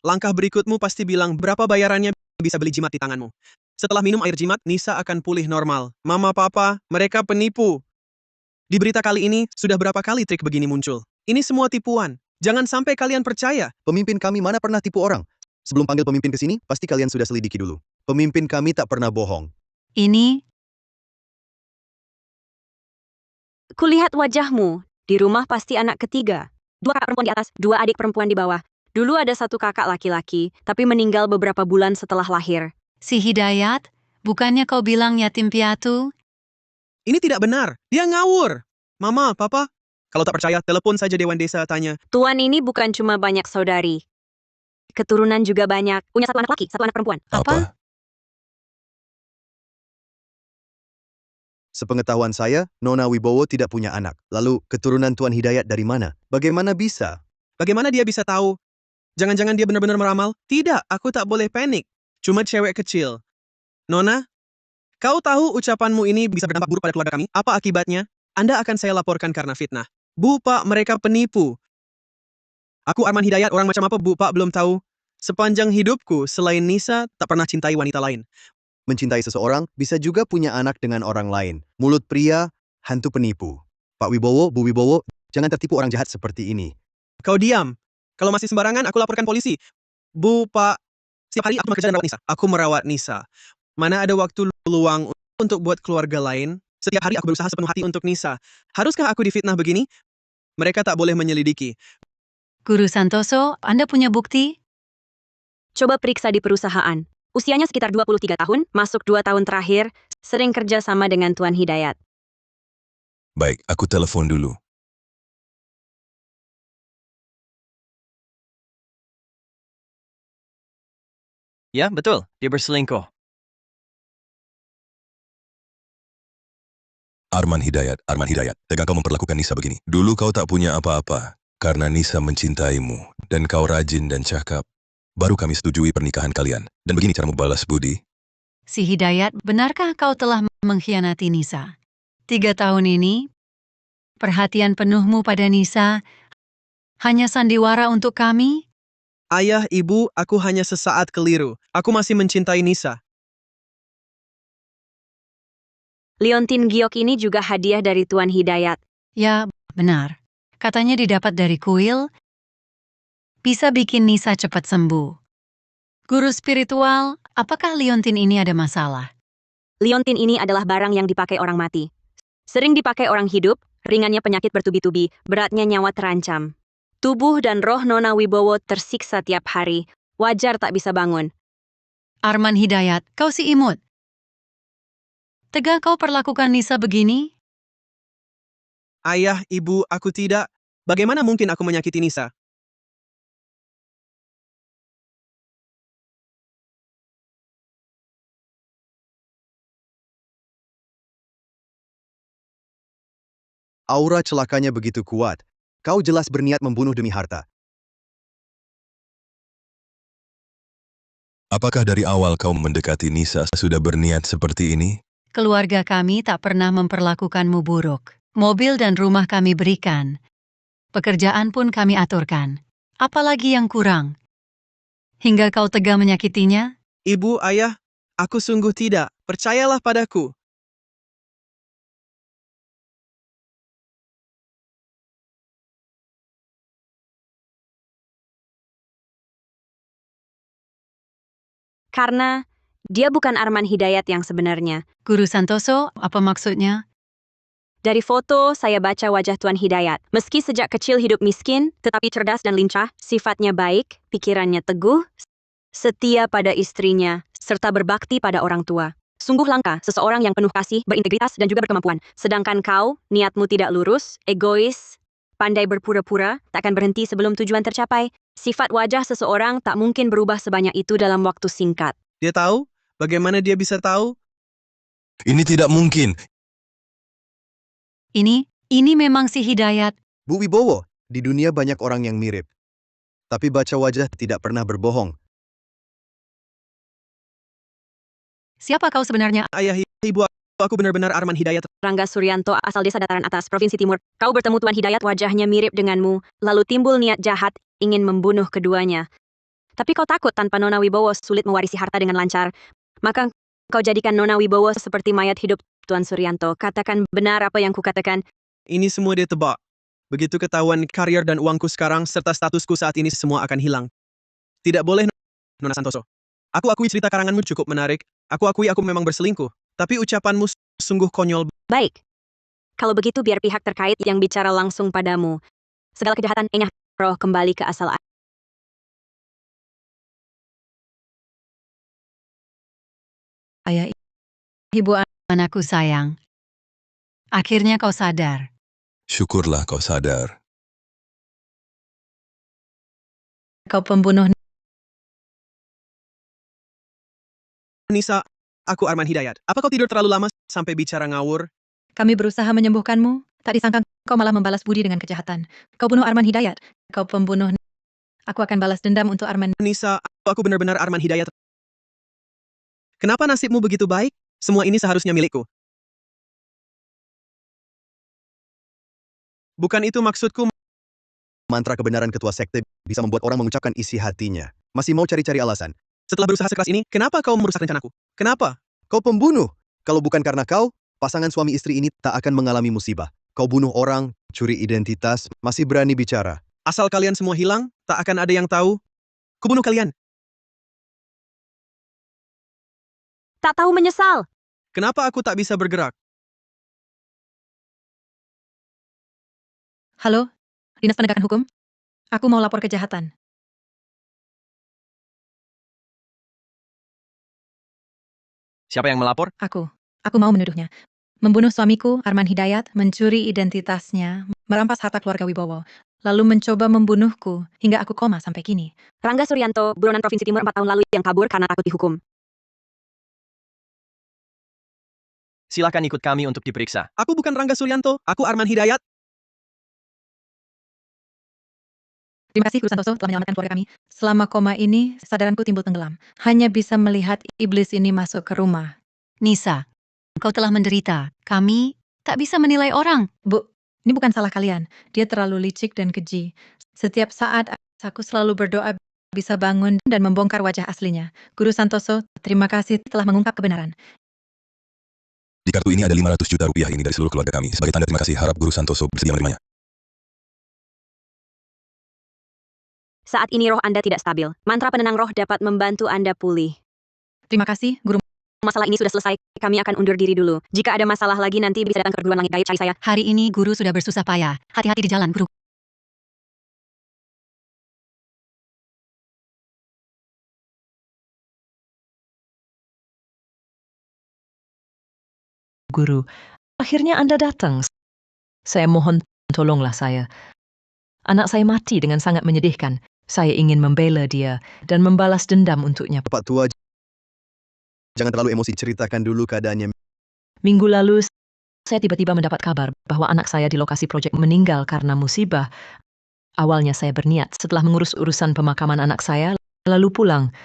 I: Langkah berikutmu pasti bilang berapa bayarannya bisa beli jimat di tanganmu. Setelah minum air jimat, Nisa akan pulih normal. Mama, papa, mereka penipu. Di berita kali ini, sudah berapa kali trik begini muncul? Ini semua tipuan. Jangan sampai kalian percaya.
F: Pemimpin kami mana pernah tipu orang? Sebelum panggil pemimpin ke sini, pasti kalian sudah selidiki dulu. Pemimpin kami tak pernah bohong.
M: Ini,
A: Kulihat wajahmu. Di rumah pasti anak ketiga. 2 kakak perempuan di atas, 2 adik perempuan di bawah. Dulu ada 1 kakak laki-laki, tapi meninggal beberapa bulan setelah lahir.
M: si Hidayat, bukannya kau bilang yatim piatu?
I: Ini tidak benar. Dia ngawur. Mama, papa, kalau tak percaya, telepon saja Dewan Desa tanya.
A: Tuan ini bukan cuma banyak saudari. Keturunan juga banyak. Punya 1 anak laki, 1 anak perempuan.
P: Apa?
F: Sepengetahuan saya, Nona Wibowo tidak punya anak. Lalu, keturunan Tuan Hidayat dari mana? Bagaimana bisa?
I: Bagaimana dia bisa tahu? Jangan-jangan dia benar-benar meramal? Tidak, aku tak boleh panik. Cuma cewek kecil. Nona, kau tahu ucapanmu ini bisa berdampak buruk pada keluarga kami? Apa akibatnya? Anda akan saya laporkan karena fitnah. Bu, Pak, mereka penipu. Aku Arman Hidayat, orang macam apa Bu, Pak, belum tahu. Sepanjang hidupku, selain Nisa, tak pernah cintai wanita lain.
F: Mencintai seseorang bisa juga punya anak dengan orang lain. Mulut pria, hantu penipu. Pak Wibowo, Bu Wibowo, Jangan tertipu orang jahat seperti ini.
I: Kau diam. Kalau masih sembarangan, aku laporkan polisi. Bu, Pak, setiap hari aku bekerja dan merawat Nisa. Aku merawat Nisa. Mana ada waktu luang untuk buat keluarga lain? Setiap hari aku berusaha sepenuh hati untuk Nisa. Haruskah aku difitnah begini? Mereka tak boleh menyelidiki.
M: Guru Santoso, Anda punya bukti?
A: Coba periksa di perusahaan. Usianya sekitar 23 tahun, masuk 2 tahun terakhir, sering kerja sama dengan Tuan Hidayat.
P: Baik, aku telepon dulu.
C: Ya, betul. Dia berselingkuh.
P: Arman Hidayat, tegang kau memperlakukan Nisa begini. Dulu kau tak punya apa-apa, karena Nisa mencintaimu, dan kau rajin dan cakap. Baru kami setujui pernikahan kalian. Dan begini caramu balas budi.
M: Si Hidayat, benarkah kau telah mengkhianati Nisa? 3 tahun ini, perhatian penuhmu pada Nisa hanya sandiwara untuk kami?
I: Ayah, Ibu, aku hanya sesaat keliru. Aku masih mencintai Nisa.
A: Liontin giok ini juga hadiah dari Tuan Hidayat.
M: Ya, benar. Katanya didapat dari kuil, bisa bikin Nisa cepat sembuh. Guru spiritual, apakah liontin ini ada masalah?
A: Liontin ini adalah barang yang dipakai orang mati. Sering dipakai orang hidup, ringannya penyakit bertubi-tubi, beratnya nyawa terancam. Tubuh dan roh Nona Wibowo tersiksa tiap hari, wajar tak bisa bangun.
M: Arman Hidayat, kau si imut. Tega kau perlakukan Nisa begini?
I: Ayah, Ibu, aku tidak. Bagaimana mungkin aku menyakiti Nisa?
F: Aura celakanya begitu kuat. Kau jelas berniat membunuh demi harta.
P: Apakah dari awal kau mendekati Nisa sudah berniat seperti ini?
M: Keluarga kami tak pernah memperlakukanmu buruk. Mobil dan rumah kami berikan. Pekerjaan pun kami aturkan. Apalagi yang kurang? Hingga kau tega menyakitinya?
I: Ibu, Ayah, aku sungguh tidak. Percayalah padaku.
A: Karena dia bukan Arman Hidayat yang sebenarnya.
M: Guru Santoso, apa maksudnya?
A: Dari foto, saya baca wajah Tuan Hidayat. Meski sejak kecil hidup miskin, tetapi cerdas dan lincah, sifatnya baik, pikirannya teguh, setia pada istrinya, serta berbakti pada orang tua. Sungguh langka seseorang yang penuh kasih, berintegritas, dan juga berkemampuan. Sedangkan kau, niatmu tidak lurus, egois, pandai berpura-pura, tak akan berhenti sebelum tujuan tercapai. Sifat wajah seseorang tak mungkin berubah sebanyak itu dalam waktu singkat.
I: Dia tahu? Bagaimana dia bisa tahu?
P: Ini tidak mungkin.
M: Ini memang si Hidayat.
F: Bu Wibowo, di dunia banyak orang yang mirip. Tapi baca wajah tidak pernah berbohong.
M: Siapa kau sebenarnya?
I: Ayah, Ibu, aku benar-benar Arman Hidayat.
A: Rangga Suryanto asal desa dataran atas, Provinsi Timur. Kau bertemu Tuan Hidayat, wajahnya mirip denganmu, lalu timbul niat jahat, ingin membunuh keduanya. Tapi kau takut tanpa Nona Wibowo sulit mewarisi harta dengan lancar. Maka kau jadikan Nona Wibowo seperti mayat hidup. Tuan Suryanto, katakan benar apa yang kukatakan.
I: Ini semua dia tebak. Begitu ketahuan karier dan uangku sekarang, serta statusku saat ini semua akan hilang. Tidak boleh, Nona Santoso. Aku akui cerita karanganmu cukup menarik. Aku akui aku memang berselingkuh. Tapi ucapanmu sungguh konyol.
A: Baik. Kalau begitu biar pihak terkait yang bicara langsung padamu. Segala kejahatan enyah roh kembali ke asal.
J: Ayah, Ibu,
M: Anakku sayang. Akhirnya kau sadar.
P: Syukurlah kau sadar.
J: kau pembunuh.
I: Nisa, aku Arman Hidayat. Apa kau tidur terlalu lama sampai bicara ngawur?
J: Kami berusaha menyembuhkanmu. Tak disangka kau malah membalas budi dengan kejahatan. Kau bunuh Arman Hidayat. Kau pembunuh. Aku akan balas dendam untuk Arman.
I: Nisa, aku benar-benar Arman Hidayat. Kenapa nasibmu begitu baik? Semua ini seharusnya milikku. Bukan itu maksudku.
F: Mantra kebenaran ketua sekte bisa membuat orang mengucapkan isi hatinya. Masih mau cari-cari alasan.
I: Setelah berusaha sekeras ini, kenapa kau merusak rencanaku? Kenapa?
F: Kau pembunuh. Kalau bukan karena kau, pasangan suami istri ini tak akan mengalami musibah. Kau bunuh orang, curi identitas, masih berani bicara.
I: Asal kalian semua hilang, tak akan ada yang tahu. Kubunuh kalian.
A: Tak tahu menyesal.
I: Kenapa aku tak bisa bergerak?
J: Halo, Dinas Penegakan Hukum? Aku mau lapor kejahatan.
C: Siapa yang melapor?
J: Aku mau menuduhnya. Membunuh suamiku, Arman Hidayat, mencuri identitasnya, merampas harta keluarga Wibowo, lalu mencoba membunuhku hingga aku koma sampai kini.
A: Rangga Suryanto, buronan Provinsi Timur 4 tahun lalu yang kabur karena takut dihukum.
C: Silakan ikut kami untuk diperiksa.
I: Aku bukan Rangga Suryanto, aku Arman Hidayat.
J: Terima kasih Guru Santoso telah menyelamatkan keluarga kami. Selama koma ini, kesadaranku timbul tenggelam. Hanya bisa melihat iblis ini masuk ke rumah.
M: Nisa, kau telah menderita. Kami tak bisa menilai orang.
J: Bu, ini bukan salah kalian. Dia terlalu licik dan keji. Setiap saat aku selalu berdoa bisa bangun dan membongkar wajah aslinya. Guru Santoso, terima kasih telah mengungkap kebenaran.
P: Di kartu ini ada 500 juta rupiah ini dari seluruh keluarga kami. Sebagai tanda terima kasih, harap Guru Santoso bersedia menerimanya.
A: Saat ini roh Anda tidak stabil. Mantra penenang roh dapat membantu Anda pulih.
J: Terima kasih, Guru.
A: Masalah ini sudah selesai. Kami akan undur diri dulu. Jika ada masalah lagi nanti bisa datang ke perguruan langit gaib cari saya.
M: Hari ini guru sudah bersusah payah. Hati-hati di jalan, guru.
Q: Guru, akhirnya Anda datang. Saya mohon tolonglah saya. Anak saya mati dengan sangat menyedihkan. Saya ingin membela dia dan membalas dendam untuknya.
F: Pak Tua, jangan terlalu emosi, ceritakan dulu keadaannya.
Q: Minggu lalu, saya tiba-tiba mendapat kabar bahwa anak saya di lokasi proyek meninggal karena musibah. Awalnya saya berniat setelah mengurus urusan pemakaman anak saya, lalu pulang.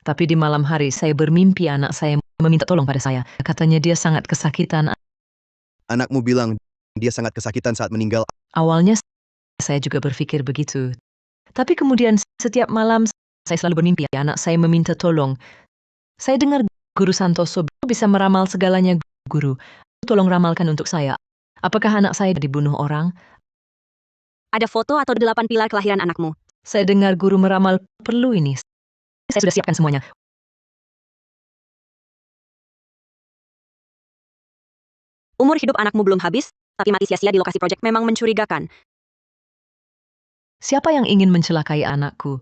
Q: Tapi di malam hari saya bermimpi anak saya meminta tolong pada saya. Katanya dia sangat kesakitan.
F: Anakmu bilang dia sangat kesakitan saat meninggal.
Q: Awalnya saya juga berpikir begitu. Tapi kemudian setiap malam saya selalu bermimpi anak saya meminta tolong. Saya dengar Guru Santoso bisa meramal segalanya. Guru, tolong ramalkan untuk saya. Apakah anak saya dibunuh orang?
A: Ada foto atau 8 pilar kelahiran anakmu?
Q: Saya dengar guru meramal perlu ini. Saya sudah siapkan semuanya.
A: Umur hidup anakmu belum habis, tapi mati sia-sia di lokasi proyek memang mencurigakan.
Q: Siapa yang ingin mencelakai anakku?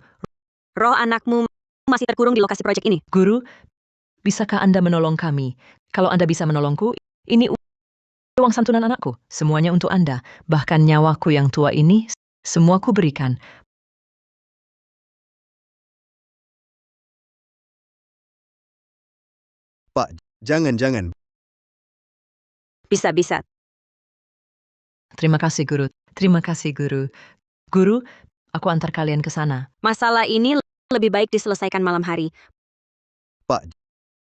A: Roh anakmu masih terkurung di lokasi proyek ini.
Q: Guru, bisakah Anda menolong kami? Kalau Anda bisa menolongku, ini uang santunan anakku. Semuanya untuk Anda. Bahkan nyawaku yang tua ini, semua ku berikan.
F: Pak, jangan.
A: Bisa.
Q: Terima kasih, Guru. Terima kasih, Guru. Guru, aku antar kalian ke sana.
A: Masalah ini lebih baik diselesaikan malam hari.
F: Pak,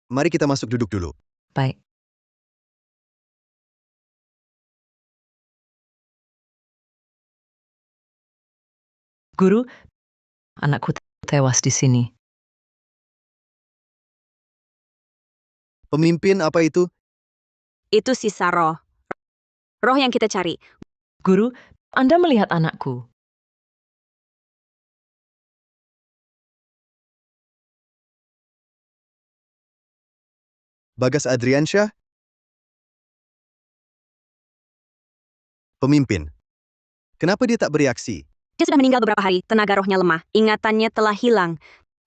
F: mari kita masuk duduk dulu.
Q: Baik. Guru, anakku tewas di sini.
F: Pemimpin apa itu?
A: Itu sisa roh. Roh yang kita cari.
Q: Guru, Anda melihat anakku.
F: Bagas Adriansyah? Pemimpin. Kenapa dia tak bereaksi?
A: Dia sudah meninggal beberapa hari, tenaga rohnya lemah, ingatannya telah hilang.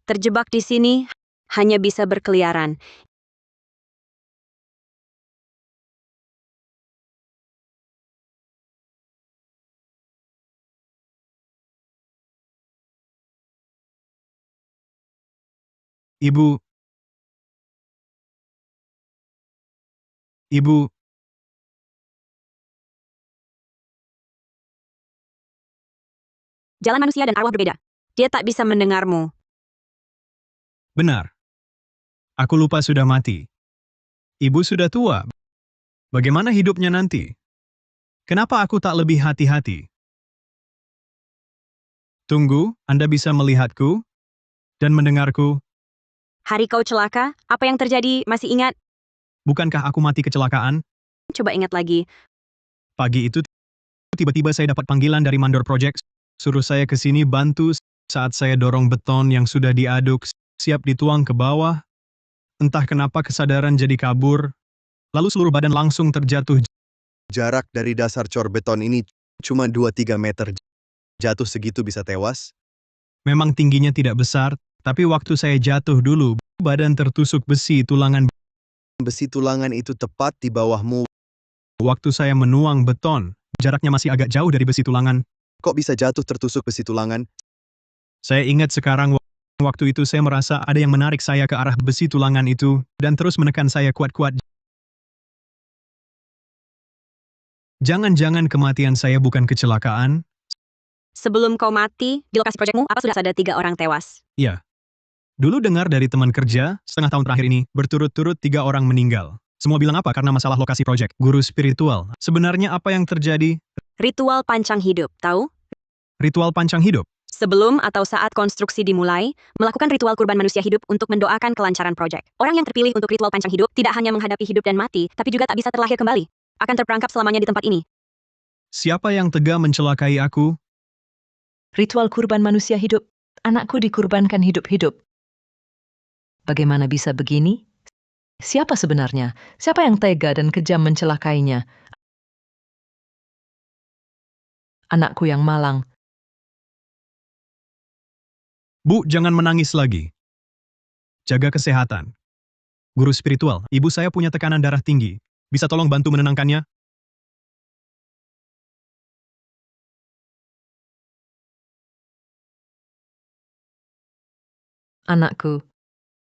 A: Terjebak di sini, hanya bisa berkeliaran.
N: Ibu.
A: Jalan manusia dan arwah berbeda. Dia tak bisa mendengarmu.
N: Benar. Aku lupa sudah mati. Ibu sudah tua. Bagaimana hidupnya nanti? Kenapa aku tak lebih hati-hati? Tunggu, Anda bisa melihatku dan mendengarku.
A: Hari kau celaka, apa yang terjadi? Masih ingat?
N: Bukankah aku mati kecelakaan?
A: Coba ingat lagi.
N: Pagi itu tiba-tiba saya dapat panggilan dari mandor project, suruh saya ke sini bantu saat saya dorong beton yang sudah diaduk, siap dituang ke bawah. Entah kenapa kesadaran jadi kabur, lalu seluruh badan langsung terjatuh.
F: Jarak dari dasar cor beton ini cuma 2-3 meter. Jatuh segitu bisa tewas?
N: Memang tingginya tidak besar, tapi waktu saya jatuh dulu, badan tertusuk besi tulangan.
F: Besi tulangan itu tepat di bawahmu.
N: Waktu saya menuang beton, jaraknya masih agak jauh dari besi tulangan.
F: Kok bisa jatuh tertusuk besi tulangan?
N: Saya ingat sekarang waktu itu saya merasa ada yang menarik saya ke arah besi tulangan itu, dan terus menekan saya kuat-kuat. Jangan-jangan kematian saya bukan kecelakaan?
A: Sebelum kau mati, di lokasi proyekmu, apa sudah ada 3 orang tewas?
N: Ya. Dulu dengar dari teman kerja, setengah tahun terakhir ini, berturut-turut 3 orang meninggal. Semua bilang apa karena masalah lokasi proyek. Guru spiritual. Sebenarnya apa yang terjadi?
A: Ritual pancang hidup, tahu?
N: Ritual pancang hidup.
A: Sebelum atau saat konstruksi dimulai, melakukan ritual kurban manusia hidup untuk mendoakan kelancaran proyek. Orang yang terpilih untuk ritual pancang hidup tidak hanya menghadapi hidup dan mati, tapi juga tak bisa terlahir kembali. Akan terperangkap selamanya di tempat ini.
N: Siapa yang tega mencelakai aku?
Q: Ritual kurban manusia hidup. Anakku dikurbankan hidup-hidup. Bagaimana bisa begini? Siapa sebenarnya? Siapa yang tega dan kejam mencelakainya? Anakku yang malang.
N: Bu, jangan menangis lagi. Jaga kesehatan. Guru spiritual, ibu saya punya tekanan darah tinggi. Bisa tolong bantu menenangkannya?
Q: Anakku.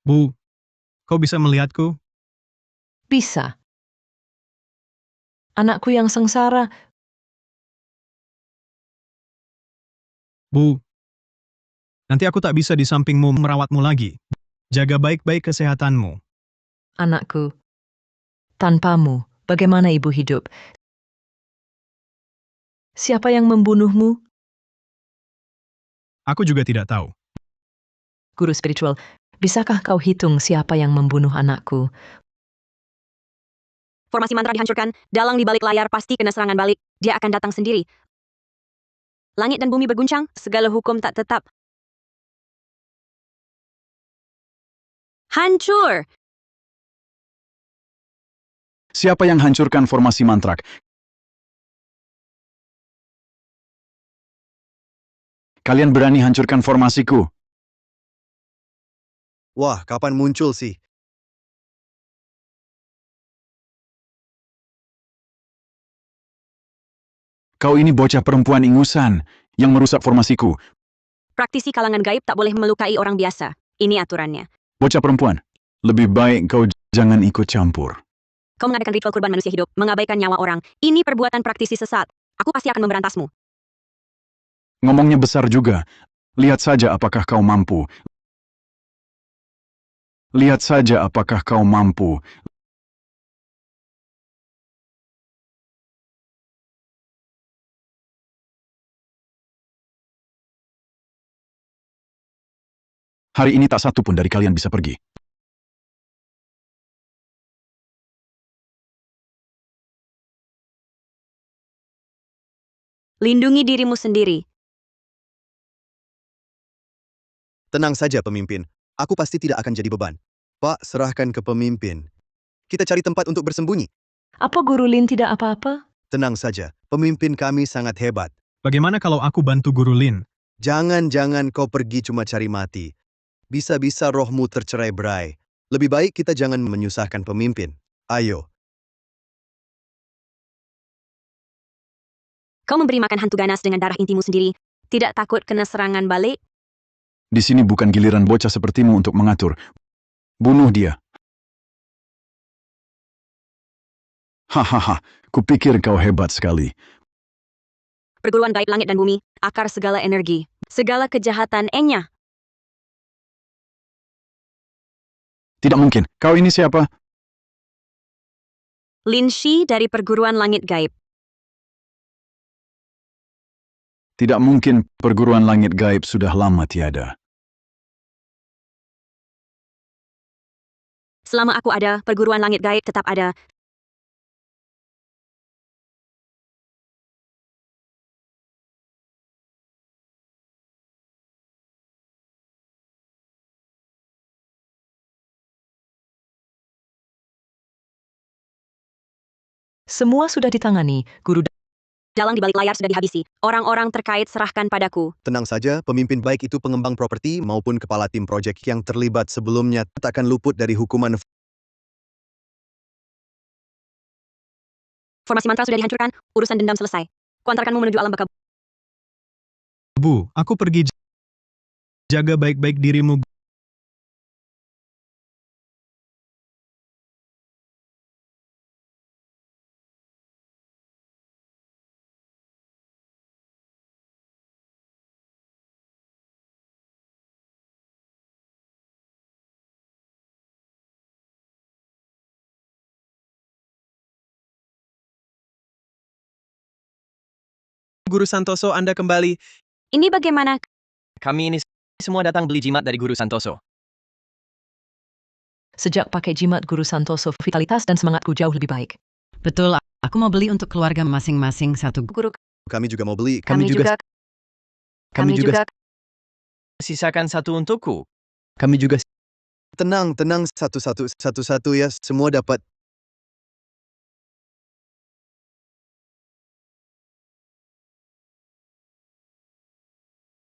N: Bu, kau bisa melihatku?
Q: Bisa. Anakku yang sengsara.
N: Bu, nanti aku tak bisa di sampingmu merawatmu lagi. Jaga baik-baik kesehatanmu.
Q: Anakku. Tanpamu, bagaimana ibu hidup? Siapa yang membunuhmu?
N: Aku juga tidak tahu.
Q: Guru spiritual, bisakah kau hitung siapa yang membunuh anakku?
A: Formasi mantra dihancurkan, dalang di balik layar pasti kena serangan balik. Dia akan datang sendiri. Langit dan bumi berguncang, segala hukum tak tetap. Hancur!
R: Siapa yang hancurkan formasi mantrak? Kalian berani hancurkan formasiku?
F: Wah, kapan muncul sih?
R: Kau ini bocah perempuan ingusan yang merusak formasiku.
A: Praktisi kalangan gaib tak boleh melukai orang biasa. Ini aturannya.
R: Bocah perempuan, lebih baik kau jangan ikut campur.
A: Kau mengadakan ritual kurban manusia hidup, mengabaikan nyawa orang. Ini perbuatan praktisi sesat. Aku pasti akan memberantasmu.
R: Ngomongnya besar juga. Lihat saja apakah kau mampu. Lihat saja apakah kau mampu. Hari ini tak satu pun dari kalian bisa pergi.
A: Lindungi dirimu sendiri.
F: Tenang saja pemimpin, aku pasti tidak akan jadi beban. Pak, serahkan ke pemimpin. Kita cari tempat untuk bersembunyi.
Q: Apa Guru Lin tidak apa-apa?
F: Tenang saja, pemimpin kami sangat hebat.
N: Bagaimana kalau aku bantu Guru Lin?
F: Jangan kau pergi cuma cari mati. Bisa-bisa rohmu tercerai-berai. Lebih baik kita jangan menyusahkan pemimpin. Ayo.
A: Kau memberi makan hantu ganas dengan darah intimu sendiri. Tidak takut kena serangan balik?
R: Di sini bukan giliran bocah sepertimu untuk mengatur. Bunuh dia. Hahaha, kupikir kau hebat sekali.
A: Perguruan gaib langit dan bumi, akar segala energi, segala kejahatan Enya.
R: Tidak mungkin. Kau ini siapa?
A: Lin Shi dari perguruan langit gaib.
R: Tidak mungkin, perguruan langit gaib sudah lama tiada.
A: Selama aku ada, perguruan langit gaib tetap ada.
Q: Semua sudah ditangani, Guru.
A: Dalang di balik layar sudah dihabisi. Orang-orang terkait serahkan padaku.
F: Tenang saja, pemimpin baik itu pengembang properti maupun kepala tim proyek yang terlibat sebelumnya takkan luput dari hukuman.
A: Formasi mantra sudah dihancurkan, urusan dendam selesai. Kuantarkanmu menuju alam baka.
N: Bu, aku pergi. Jaga baik-baik dirimu.
I: Guru Santoso, Anda kembali.
A: Ini bagaimana?
C: Kami ini semua datang beli jimat dari Guru Santoso.
Q: Sejak pakai jimat Guru Santoso, vitalitas dan semangatku jauh lebih baik.
M: Betul, aku mau beli untuk keluarga masing-masing satu.
D: Guru,
F: Kami juga mau beli.
D: kami juga.
E: Kami juga.
C: Sisakan satu untukku.
E: Kami juga.
F: Tenang, satu-satu ya, semua dapat.